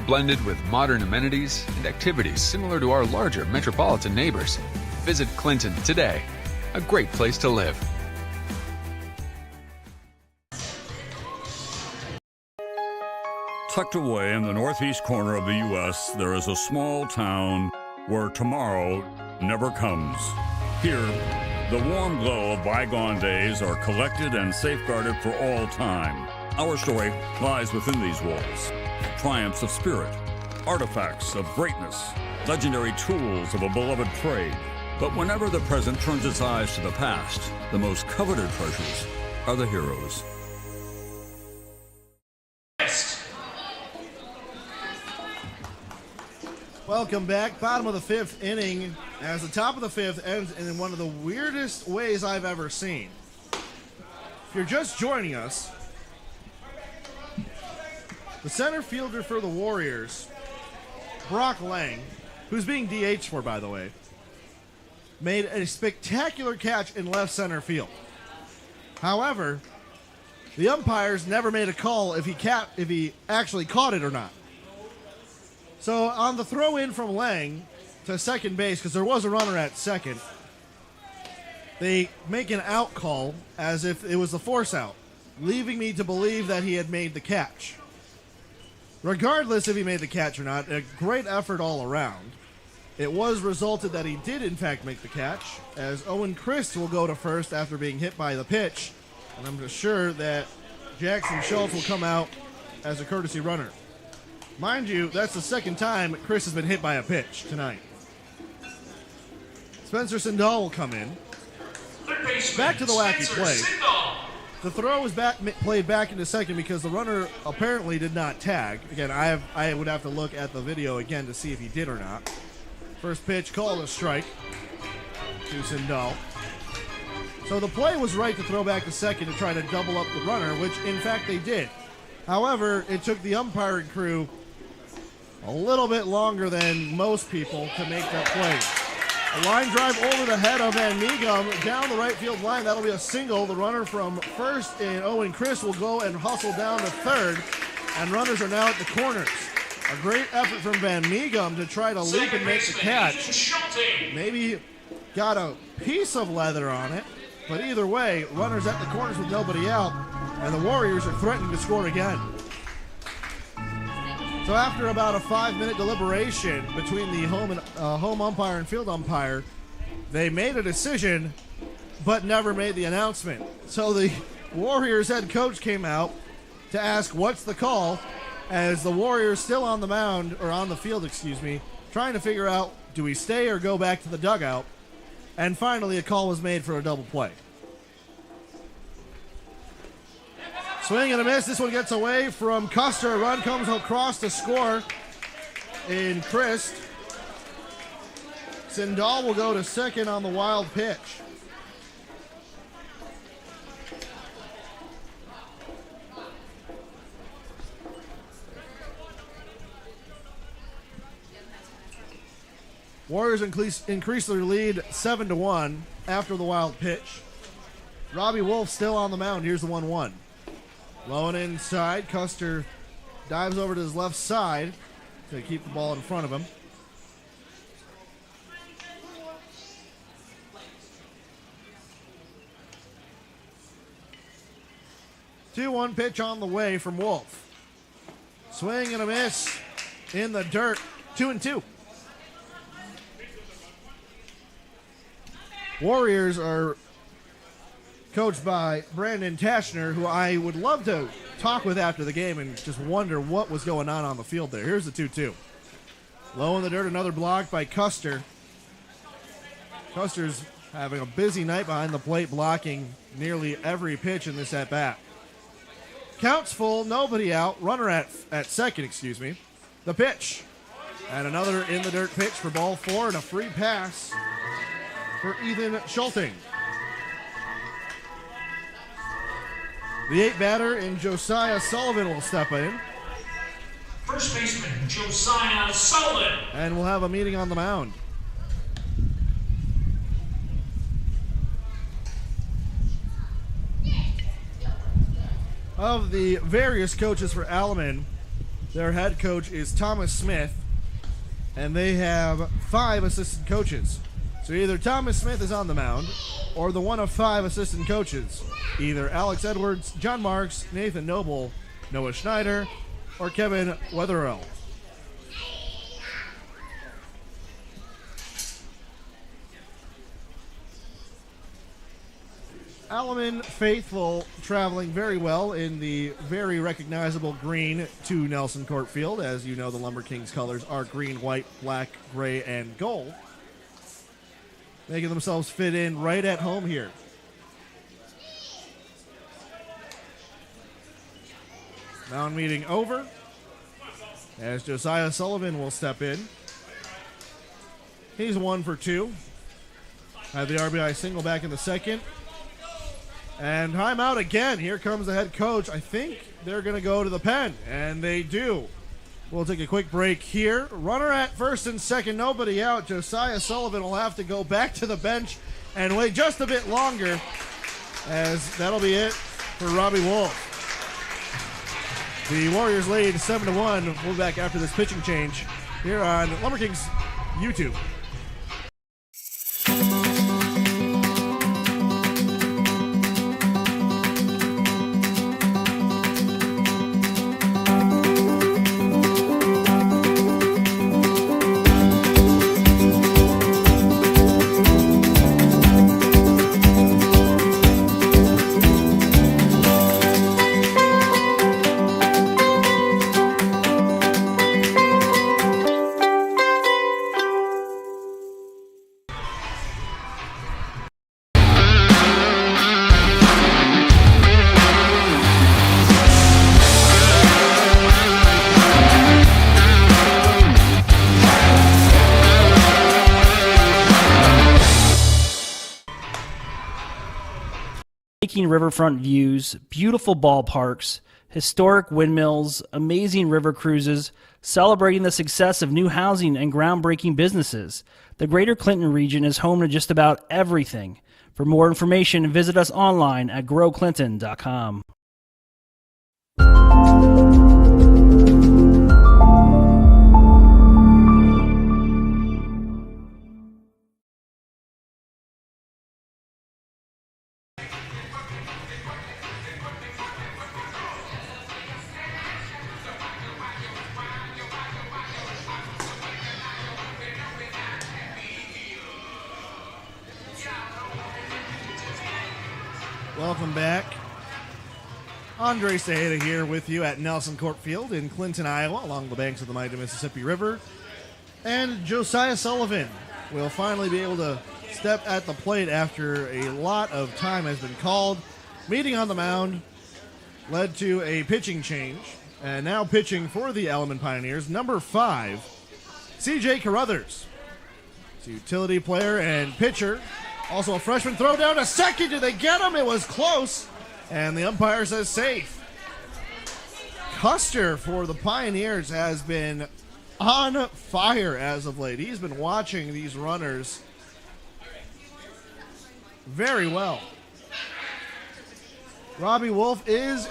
blended with modern amenities and activities similar to our larger metropolitan neighbors. Visit Clinton today. A great place to live. Tucked away in the northeast corner of the U.S., there is a small town where tomorrow never comes. Here, the warm glow of bygone days are collected and safeguarded for all time. Our story lies within these walls. Triumphs of spirit, artifacts of greatness, legendary tools of a beloved trade. But whenever the present turns its eyes to the past, the most coveted treasures are the heroes. Welcome back. Bottom of the 5th inning as the top of the 5th ends in one of the weirdest ways I've ever seen. If you're just joining us, the center fielder for the Warriors, Brock Lang, who's being DH for, by the way, made a spectacular catch in left center field. However, the umpires never made a call if he actually caught it or not. So on the throw in from Lang to second base, because there was a runner at second, they make an out call as if it was a force out, leaving me to believe that he had made the catch. Regardless if he made the catch or not, a great effort all around. It was resulted that he did in fact make the catch, as Owen Christ will go to first after being hit by the pitch, and I'm just sure that Jackson Schultz will come out as a courtesy runner. Mind you, that's the second time Chris has been hit by a pitch tonight. Spencer Sindall will come in. Back to the wacky play. The throw was played back into second because the runner apparently did not tag. Again, I would have to look at the video again to see if he did or not. First pitch called a strike to Sindall. So the play was right to throw back to second to try to double up the runner, which in fact they did. However, it took the umpiring crew a little bit longer than most people to make that play. A line drive over the head of Van Meegum down the right field line. That'll be a single. The runner from first and Owen Chris will go and hustle down to third, and runners are now at the corners. A great effort from Van Meegum to try to leap and make the catch. Maybe got a piece of leather on it, but either way, runners at the corners with nobody out, and the Warriors are threatening to score again. So after about a 5-minute deliberation between the home umpire and field umpire, they made a decision but never made the announcement. So the Warriors head coach came out to ask what's the call, as the Warriors still on the mound, or on the field, trying to figure out, do we stay or go back to the dugout? And finally a call was made for a double play. Swing and a miss. This one gets away from Custer. A run comes across to score in Christ. Sindall will go to second on the wild pitch. Warriors increase their lead 7-1 after the wild pitch. Robbie Wolf still on the mound. Here's the 1-1. Low and inside. Custer dives over to his left side to keep the ball in front of him. Two-one pitch on the way from Wolf. Swing and a miss in the dirt. 2-2. Warriors are coached by Brandon Tashner, who I would love to talk with after the game and just wonder what was going on the field there. Here's the 2-2. Low in the dirt, another block by Custer. Custer's having a busy night behind the plate, blocking nearly every pitch in this at-bat. Counts full, nobody out. Runner at second, excuse me. The pitch. And another in the dirt pitch for ball 4 and a free pass for Ethan Schulting. The 8 batter in Josiah Sullivan will step in. First baseman Josiah Sullivan. And we'll have a meeting on the mound. Of the various coaches for Alleman, their head coach is Thomas Smith, and they have 5 assistant coaches. So either Thomas Smith is on the mound, or the one of 5 assistant coaches, either Alex Edwards, John Marks, Nathan Noble, Noah Schneider, or Kevin Wetherell. Alleman faithful traveling very well in the very recognizable green to Nelson Court Field. As you know, the Lumber Kings colors are green, white, black, gray, and gold. Making themselves fit in right at home here. Mound meeting over as Josiah Sullivan will step in. He's 1 for 2. Had the RBI single back in the second. And timeout again. Here comes the head coach. I think they're going to go to the pen, and they do. We'll take a quick break here. Runner at first and second, nobody out. Josiah Sullivan will have to go back to the bench and wait just a bit longer, as that'll be it for Robbie Wolf. The Warriors lead 7-1. We'll be back after this pitching change here on Lumber Kings YouTube. Riverfront views, beautiful ballparks, historic windmills, amazing river cruises, celebrating the success of new housing and groundbreaking businesses. The Greater Clinton region is home to just about everything. For more information, visit us online at growclinton.com. Welcome back. Andre Sejeda here with you at Nelson Court Field in Clinton, Iowa, along the banks of the mighty Mississippi River. And Josiah Sullivan will finally be able to step at the plate after a lot of time has been called. Meeting on the mound led to a pitching change. And now pitching for the Alleman Pioneers, number 5, C.J. Carruthers. It's a utility player and pitcher. Also a freshman. Throw down to second. Did they get him? It was close. And the umpire says safe. Custer for the Pioneers has been on fire as of late. He's been watching these runners very well. Robbie Wolf is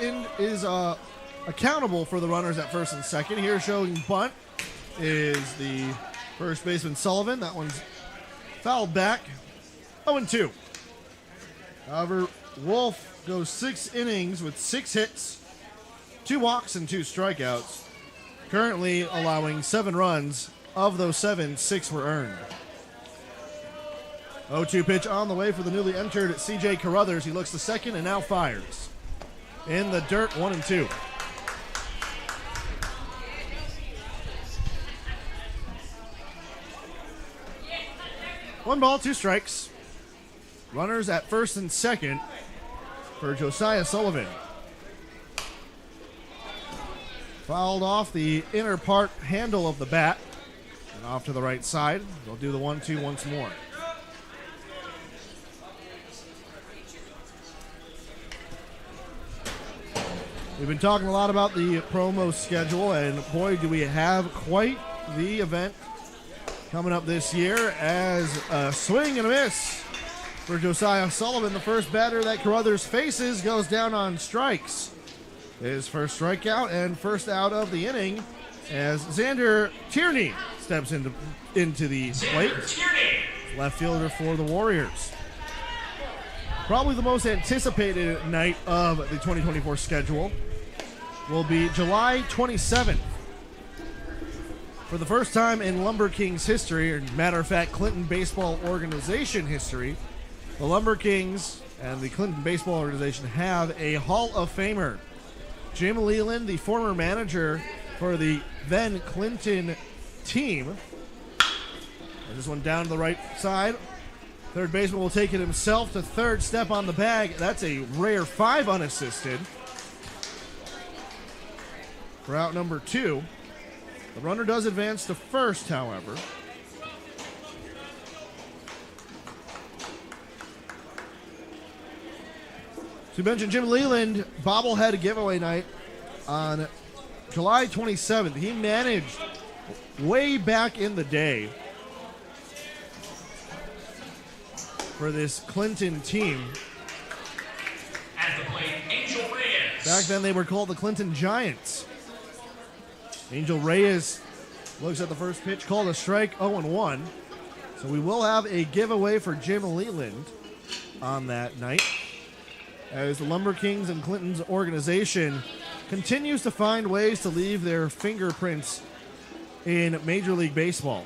accountable for the runners at first and second. Here showing bunt is the first baseman Sullivan. That one's fouled back. 0-2. However, Wolf goes 6 innings with 6 hits, 2 walks, and 2 strikeouts. Currently allowing 7 runs. Of those 7, 6 were earned. 0-2 pitch on the way for the newly entered C.J. Carruthers. He looks to second and now fires. In the dirt, 1-2. One ball, 2 strikes. Runners at first and second for Josiah Sullivan. Fouled off the inner part handle of the bat and off to the right side. They'll do the 1-2 once more. We've been talking a lot about the promo schedule, and boy, do we have quite the event coming up this year as a swing and a miss for Josiah Sullivan. The first batter that Carruthers faces goes down on strikes. His first strikeout and first out of the inning as Xander Tierney steps into the plate. Left fielder for the Warriors. Probably the most anticipated night of the 2024 schedule will be July 27th. For the first time in Lumber Kings history, or matter of fact, Clinton Baseball Organization history, the Lumber Kings and the Clinton Baseball Organization have a Hall of Famer. Jim Leland, the former manager for the then Clinton team. And this one down to the right side. Third baseman will take it himself to third, step on the bag. That's a rare 5 unassisted. For out number 2. The runner does advance to first, however. So you mentioned Jim Leland, bobblehead giveaway night on July 27th. He managed way back in the day for this Clinton team. At the plate, Angel Reyes. Back then they were called the Clinton Giants. Angel Reyes looks at the first pitch, called a strike, 0-1. So we will have a giveaway for Jim Leland on that night, as the Lumber Kings and Clinton's organization continues to find ways to leave their fingerprints in Major League Baseball.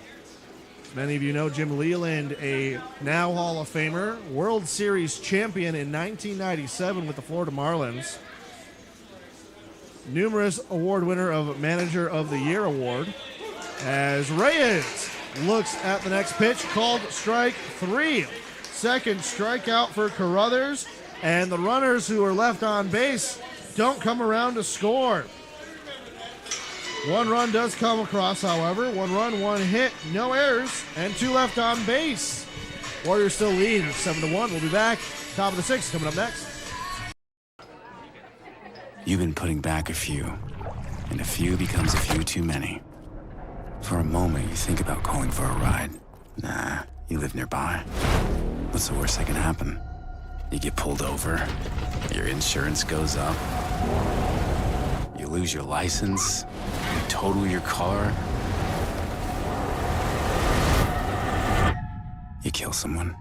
As many of you know, Jim Leland, a now Hall of Famer, World Series champion in 1997 with the Florida Marlins, numerous award winner of Manager of the Year award, as Reyes looks at the next pitch, called strike 3. Second strikeout for Carruthers, and the runners who are left on base don't come around to score. 1 run does come across, however. 1 run, 1 hit, no errors, and 2 left on base. Warriors still lead 7-1. We'll be back. Top of the 6th coming up next. You've been putting back a few, and a few becomes a few too many. For a moment, you think about calling for a ride. Nah, you live nearby. What's the worst that can happen? You get pulled over, your insurance goes up, you lose your license, you total your car, you kill someone.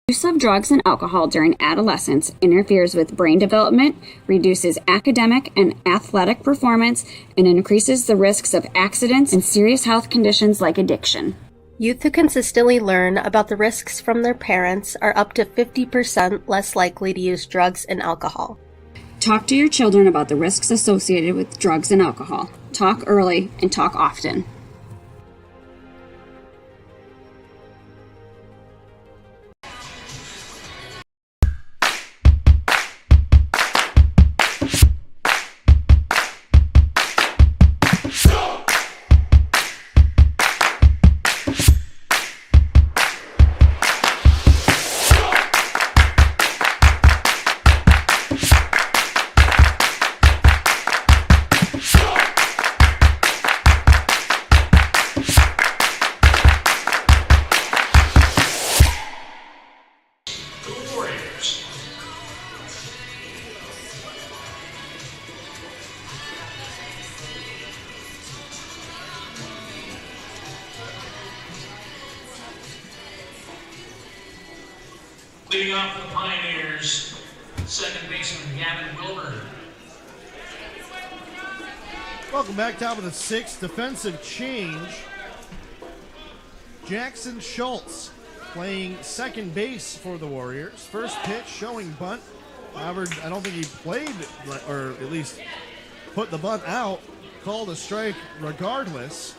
Use of drugs and alcohol during adolescence interferes with brain development, reduces academic and athletic performance, and increases the risks of accidents and serious health conditions like addiction. Youth who consistently learn about the risks from their parents are up to 50% less likely to use drugs and alcohol. Talk to your children about the risks associated with drugs and alcohol. Talk early and talk often. Leading off for the Pioneers, second baseman Gavin Wilburn. Welcome back. Top of the sixth. Defensive change. Jackson Schultz playing second base for the Warriors. First pitch showing bunt. However, I don't think he played, or at least put the bunt out. Called a strike regardless.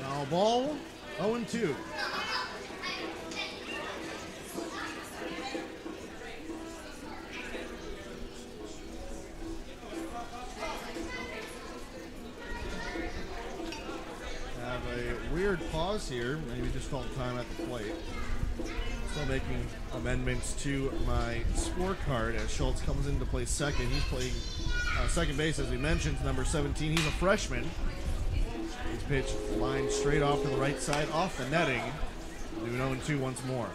Now ball 0-2. Have a weird pause here. Maybe just called time at the plate. Still making amendments to my scorecard as Schultz comes in to play second. He's playing second base, as we mentioned, number 17. He's a freshman. His pitch lined straight off to the right side, off the netting. Doing 0-2 once more.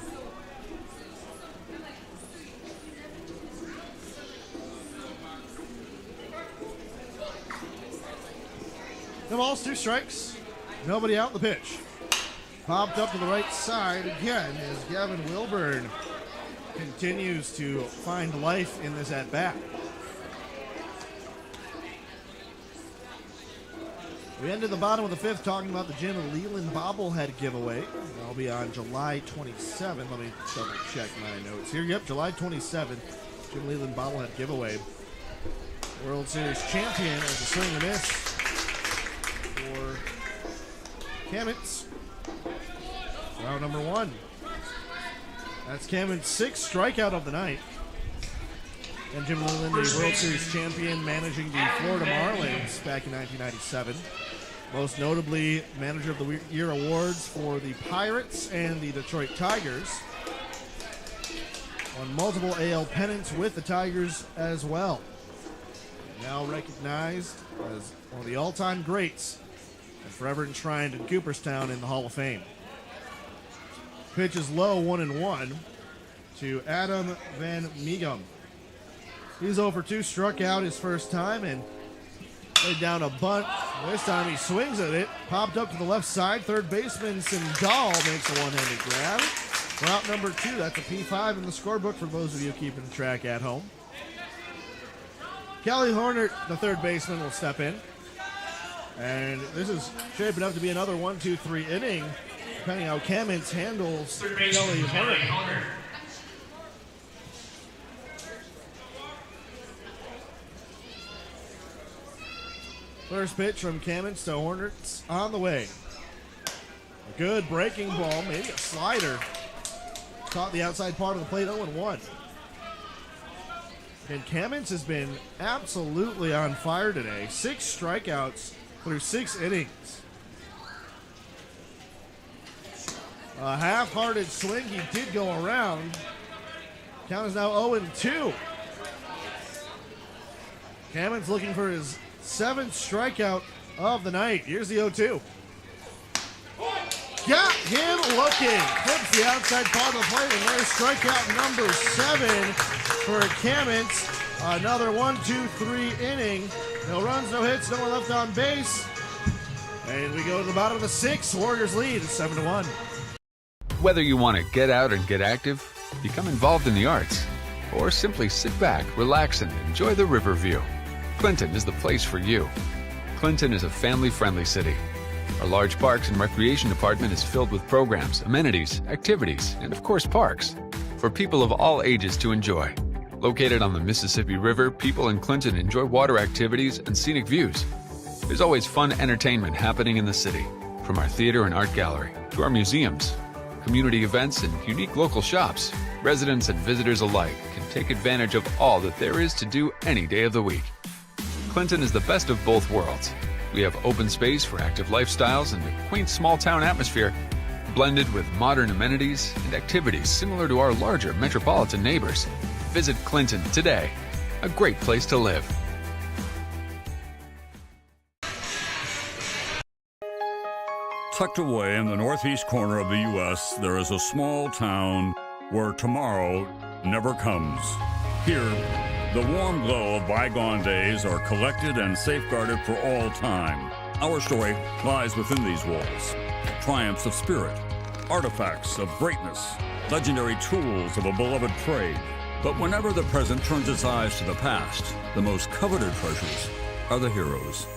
No balls, 2 strikes. Nobody out. The pitch popped up to the right side again as Gavin Wilburn continues to find life in this at-bat. We ended the bottom of the fifth talking about the Jim Leland bobblehead giveaway. That'll be on July 27th. Let me double check my notes here. Yep, July 27th, Jim Leland bobblehead giveaway. World Series champion as a swing and miss for Kamens. Round number 1. That's Kamens' 6th strikeout of the night. And Jim Leland, the World Series champion, managing the Florida Marlins back in 1997. Most notably, Manager of the Year awards for the Pirates and the Detroit Tigers. Won multiple AL pennants with the Tigers as well. Now recognized as one of the all-time greats and forever enshrined in Cooperstown in the Hall of Fame. Pitch is low, 1-1 to Adam Van Meegum. He's 0 for 2, struck out his first time and laid down a bunt. This time he swings at it, popped up to the left side. Third baseman Sindall makes a one-handed grab. Route number 2, that's a P5 in the scorebook for those of you keeping track at home. Kelly Hornert, the third baseman, will step in. And this is shaping up to be another 1-2-3 inning, depending how Kamens handles Kelly Hornert. First pitch from Kamens to Hornets on the way. A good breaking ball, maybe a slider. Caught the outside part of the plate, 0-1. And Kamens has been absolutely on fire today. 6 strikeouts through 6 innings. A half-hearted swing, he did go around. Count is now 0-2. Kamens looking for his 7th strikeout of the night. Here's the 0-2. Got him looking. Flips the outside part of the plate, and there's strikeout number 7 for Kamens. Another 1-2-3 inning. No runs, no hits, no one left on base. And we go to the bottom of the 6th. Warriors lead. It's 7-1. Whether you want to get out and get active, become involved in the arts, or simply sit back, relax, and enjoy the river view, Clinton is the place for you. Clinton is a family-friendly city. Our large parks and recreation department is filled with programs, amenities, activities, and of course parks for people of all ages to enjoy. Located on the Mississippi River, people in Clinton enjoy water activities and scenic views. There's always fun entertainment happening in the city, from our theater and art gallery to our museums, community events, and unique local shops. Residents and visitors alike can take advantage of all that there is to do any day of the week. Clinton is the best of both worlds. We have open space for active lifestyles and a quaint small-town atmosphere, blended with modern amenities and activities similar to our larger metropolitan neighbors. Visit Clinton today, a great place to live. Tucked away in the northeast corner of the U.S., there is a small town where tomorrow never comes. Here, The warm glow of bygone days are collected and safeguarded for all time. Our story lies within these walls. Triumphs of spirit, artifacts of greatness, legendary tools of a beloved trade. But whenever the present turns its eyes to the past, the most coveted treasures are the heroes.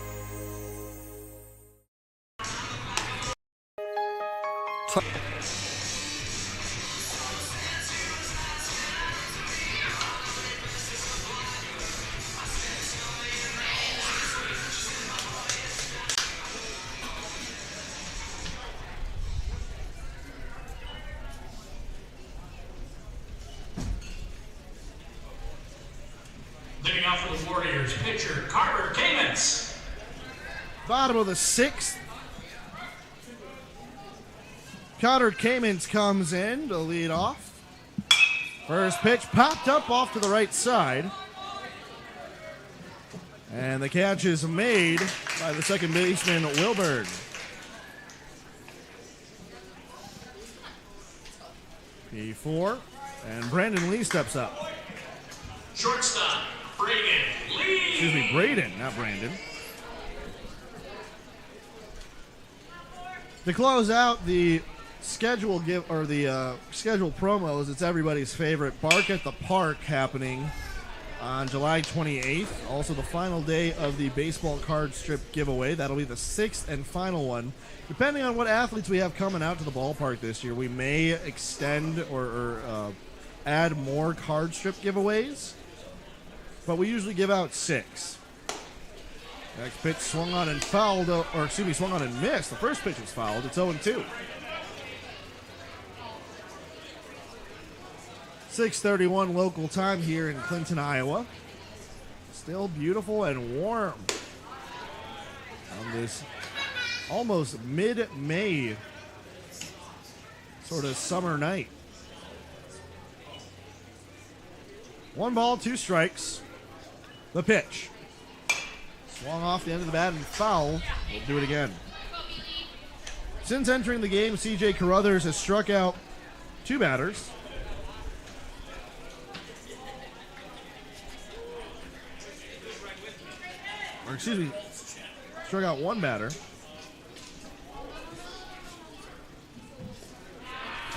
Leading off for the Warriors, pitcher Carter Kamens. Bottom of the sixth. Carter Kamens comes in to lead off. First pitch popped up off to the right side. And the catch is made by the second baseman, Wilbur. P4, and Brandon Lee steps up. Shortstop, Braden Lee. Excuse me, Braden, not Brandon. To close out the schedule schedule promos, it's everybody's favorite Bark at the Park happening on July 28th. Also the final day of the baseball card strip giveaway. That'll be the sixth and final one. Depending on what athletes we have coming out to the ballpark this year, we may extend or add more card strip giveaways. But we usually give out 6. Next pitch swung on and fouled, swung on and missed. The first pitch was fouled. It's 0-2. 6:31 local time here in Clinton, Iowa. Still beautiful and warm on this almost mid-May sort of summer night. 1 ball, 2 strikes. The pitch. Swung off the end of the bat and foul. We'll do it again. Since entering the game, C.J. Carruthers has struck out 2 batters. Struck out 1 batter.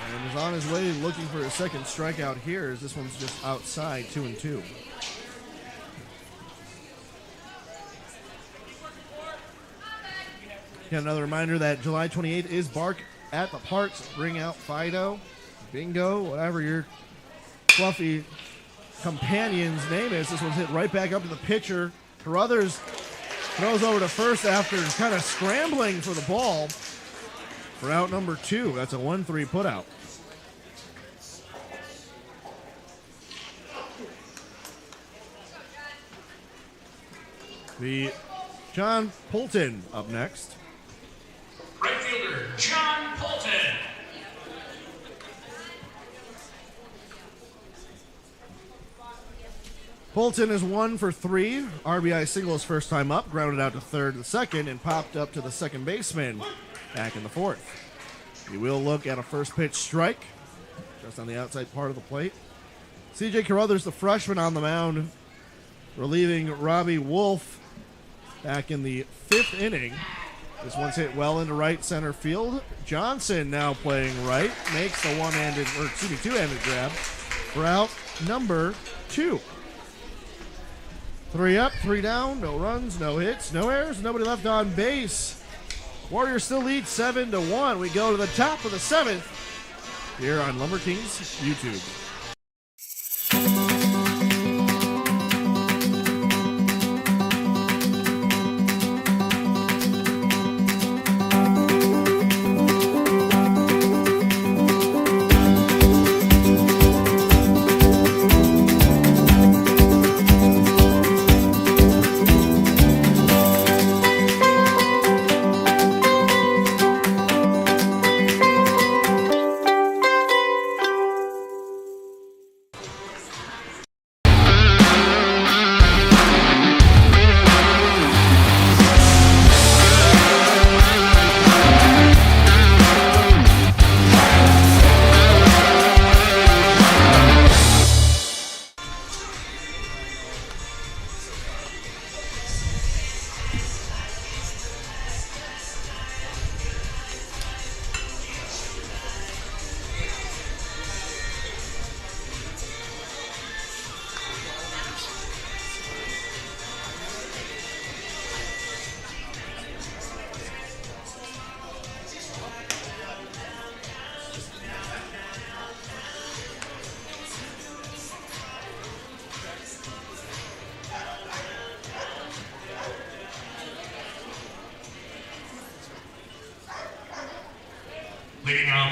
And is on his way looking for a second strikeout here, as this one's just outside, 2-2. Again, another reminder that July 28th is Bark at the Parks. Bring out Fido, Bingo, whatever your fluffy companion's name is. This one's hit right back up to the pitcher. Carruthers throws over to first after kind of scrambling for the ball for out number 2. That's a 1-3 putout. The John Poulton up next. Right fielder John Poulton. Poulton is 1 for 3. RBI single his first time up, grounded out to third and second, and popped up to the second baseman back in the 4th. He will look at a first pitch strike just on the outside part of the plate. C.J. Carruthers, the freshman on the mound, relieving Robbie Wolf back in the 5th inning. This one's hit well into right center field. Johnson now playing right, makes the two-handed grab for out number 2. 3 up, 3 down, no runs, no hits, no errors, nobody left on base. Warriors still lead 7-1. We go to the top of the 7th here on Lumber Kings YouTube.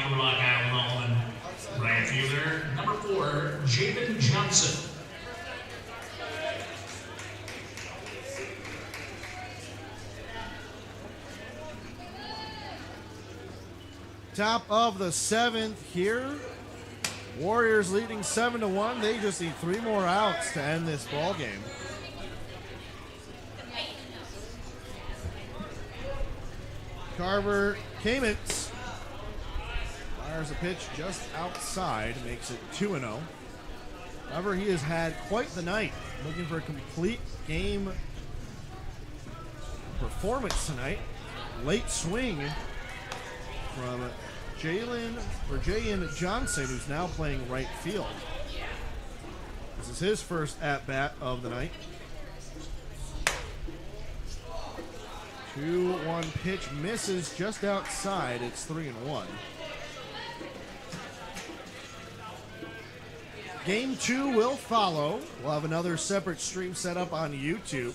for Rock Island Alleman. Right fielder, number 4, Jaden Johnson. Top of the 7th here. Warriors leading 7-1. They just need 3 more outs to end this ball game. Carver Kamens fires a pitch just outside, makes it 2-0. However, he has had quite the night, looking for a complete game performance tonight. Late swing from Jayan Johnson, who's now playing right field. This is his first at-bat of the night. 2-1 pitch misses just outside. It's 3-1. Game 2 will follow. We'll have another separate stream set up on YouTube.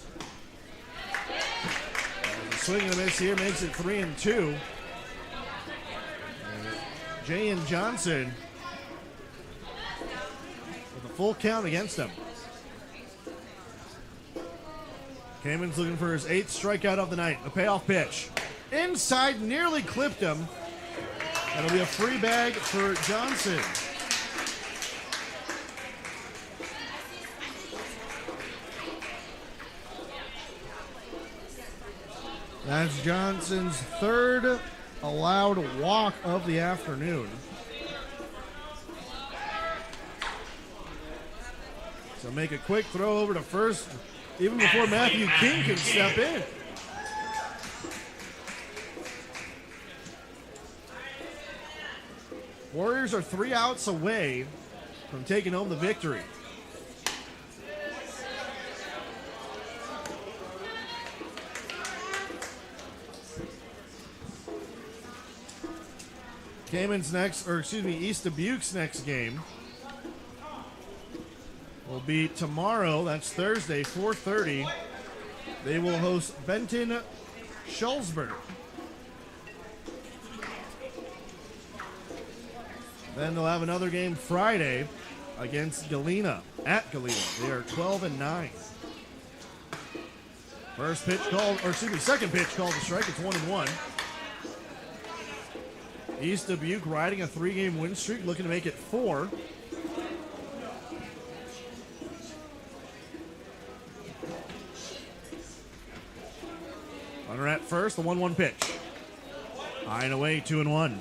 And the swing and a miss here makes it 3-2. Jayan Johnson with a full count against him. Kamens looking for his 8th strikeout of the night. A payoff pitch. Inside, nearly clipped him. That'll be a free bag for Johnson. That's Johnson's 3rd allowed walk of the afternoon. So make a quick throw over to first, even before Matthew King can step in. Warriors are 3 outs away from taking home the victory. East Dubuque's next game will be tomorrow. That's Thursday, 4:30. They will host Benton Schulzberg. Then they'll have another game Friday against Galena, at Galena. They are 12-9. Second pitch called to strike. It's 1-1. East Dubuque riding a 3-game win streak, looking to make it 4. Runner at first, the 1-1 pitch. High and away, 2-1.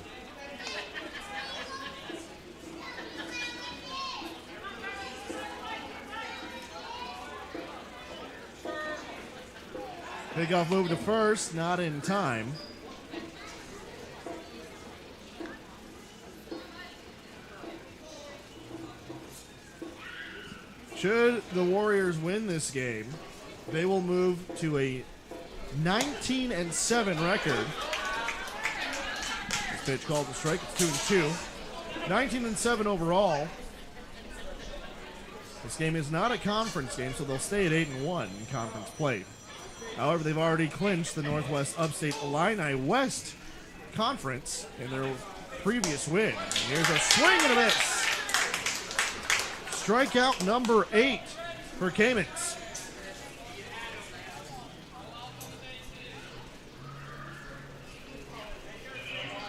Pickoff move to first, not in time. Should the Warriors win this game, they will move to a 19-7 record. This pitch called to strike. It's 2-2. 19-7 overall. This game is not a conference game, so they'll stay at 8-1 in conference play. However, they've already clinched the Northwest Upstate Illini West Conference in their previous win. And here's a swing and a miss. Strikeout number 8 for Kamens.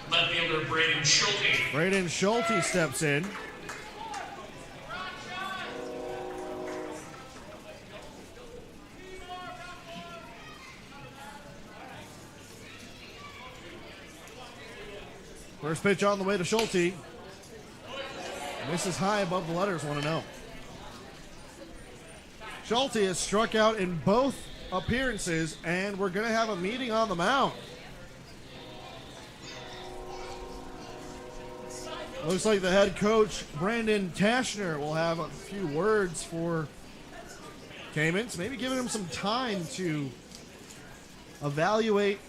Left fielder Braden Schulte. Braden Schulte steps in. First pitch on the way to Schulte. This is high above the letters, 1-0. Schulte has struck out in both appearances, and we're going to have a meeting on the mound. Looks like the head coach, Brandon Tashner, will have a few words for Kamens, maybe giving him some time to evaluate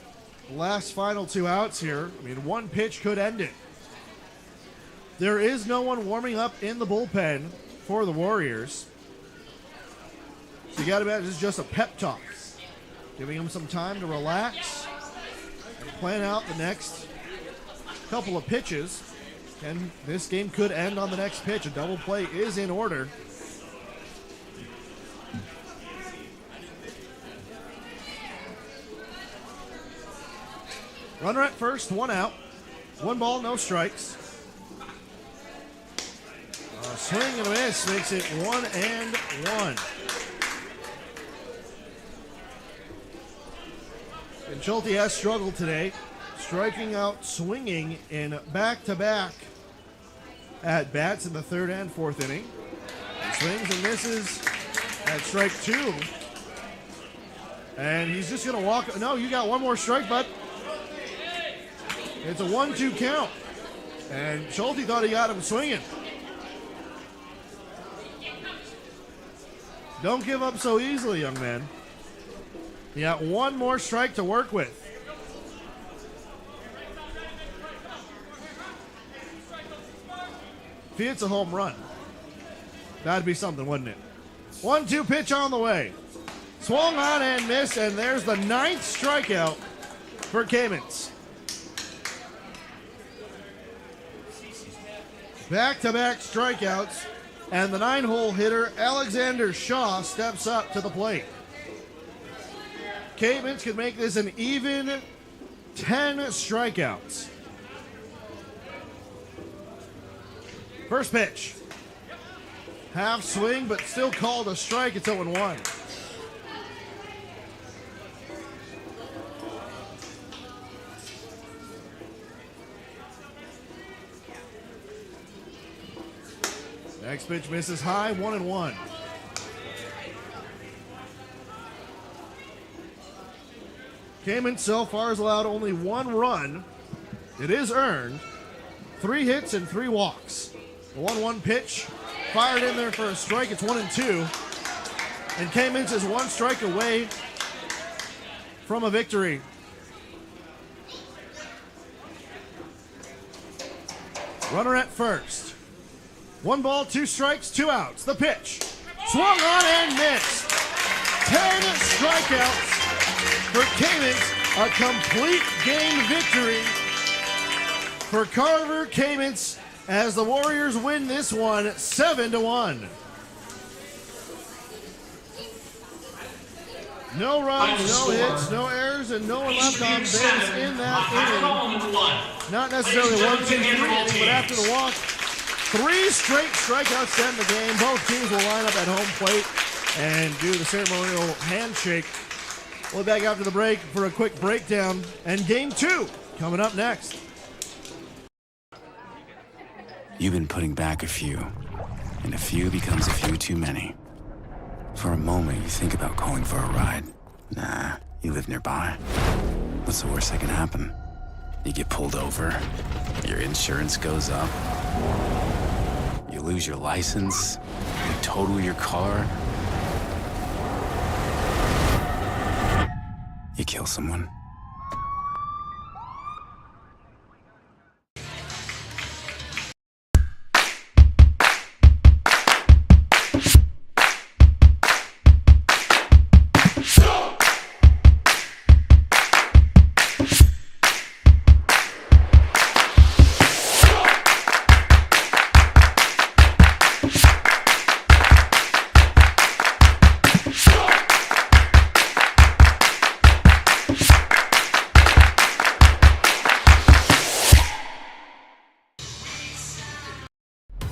the last final 2 outs here. I mean, 1 pitch could end it. There is no one warming up in the bullpen for the Warriors. So you got to imagine this is just a pep talk. Giving them some time to relax and plan out the next couple of pitches. And this game could end on the next pitch. A double play is in order. Runner at first, one out. One ball, no strikes. A swing and a miss makes it 1-1. And Schulte has struggled today, striking out, swinging in back-to-back at bats in the third and fourth inning. He swings and misses at strike 2. And he's just going to walk. No, you got one more strike, bud. It's a 1-2 count. And Schulte thought he got him swinging. Don't give up so easily, young man. You got one more strike to work with. If he hits a home run, that'd be something, wouldn't it? 1-2 pitch on the way. Swung on and missed, and there's the 9th strikeout for Kamens. Back-to-back strikeouts, and the 9-hole hitter, Alexander Shaw, steps up to the plate. Kamens could make this an even 10 strikeouts. First pitch. Half swing, but still called a strike. It's 0-1. Next pitch misses high, 1-1. Kamens so far has allowed only 1 run. It is earned. 3 hits and 3 walks. The 1-1 pitch fired in there for a strike. It's 1-2. And Kamens is 1 strike away from a victory. Runner at first. 1 ball, 2 strikes, 2 outs. The pitch. Swung on and missed. 10 strikeouts for Kamens. A complete game victory for Carver Kamens as the Warriors win this one 7-1. No runs, no hits, no errors, and no one left on base in that inning. Not necessarily 1-2-3 inning, but after the walk, 3 straight strikeouts to end the game. Both teams will line up at home plate and do the ceremonial handshake. We'll be back after the break for a quick breakdown and game 2 coming up next. You've been putting back a few, and a few becomes a few too many. For a moment, you think about calling for a ride. Nah, you live nearby. What's the worst that can happen? You get pulled over, your insurance goes up, you lose your license, you total your car, you kill someone.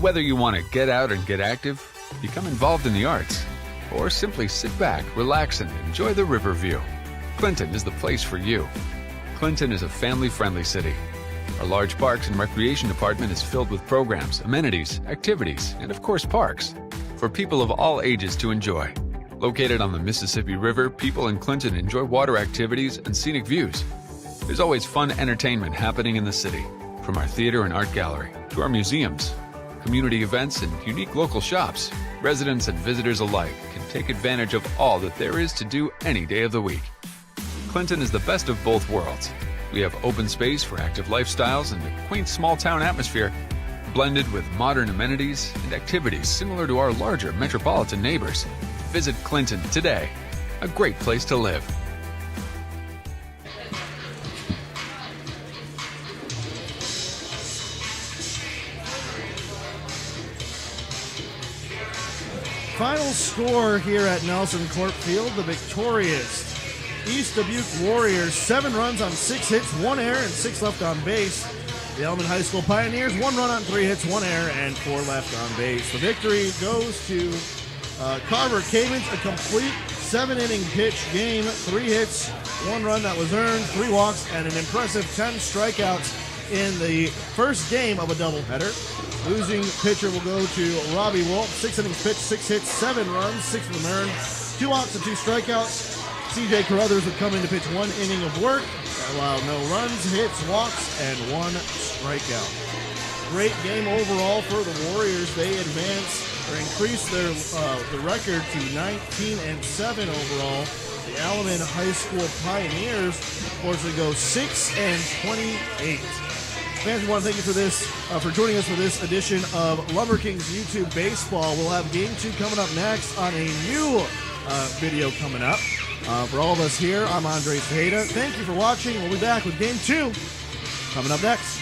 Whether you want to get out and get active, become involved in the arts, or simply sit back, relax, and enjoy the river view, Clinton is the place for you. Clinton is a family-friendly city. Our large parks and recreation department is filled with programs, amenities, activities, and of course parks, for people of all ages to enjoy. Located on the Mississippi River, people in Clinton enjoy water activities and scenic views. There's always fun entertainment happening in the city, from our theater and art gallery to our museums, community events, and unique local shops. Residents and visitors alike can take advantage of all that there is to do any day of the week. Clinton is the best of both worlds. We have open space for active lifestyles and a quaint small-town atmosphere, blended with modern amenities and activities similar to our larger metropolitan neighbors. Visit Clinton today, a great place to live. final score here at Nelson Court Field, the victorious East Dubuque Warriors, 7 runs on 6 hits, 1 error, and 6 left on base. The Alleman High School Pioneers, 1 run on 3 hits, 1 error, and 4 left on base. The victory goes to Carver Cavens, a complete 7-inning pitch game, 3 hits, 1 run that was earned, 3 walks, and an impressive 10 strikeouts in the first game of a doubleheader. Losing pitcher will go to Robbie Wolf, 6 innings pitched, 6 hits, 7 runs, 6 of them earned, 2 outs and 2 strikeouts. CJ Carruthers would come in to pitch 1 inning of work, allowed no runs, hits, walks, and 1 strikeout. Great game overall for the Warriors. They advance or increase their the record to 19-7 overall. The Alleman High School Pioneers, unfortunately, go 6-28. Fans, we want to thank you for this, for joining us for this edition of Lumber Kings YouTube Baseball. We'll have Game 2 coming up next on a new video coming up. For all of us here, I'm Andre Tejeda. Thank you for watching. We'll be back with Game 2 coming up next.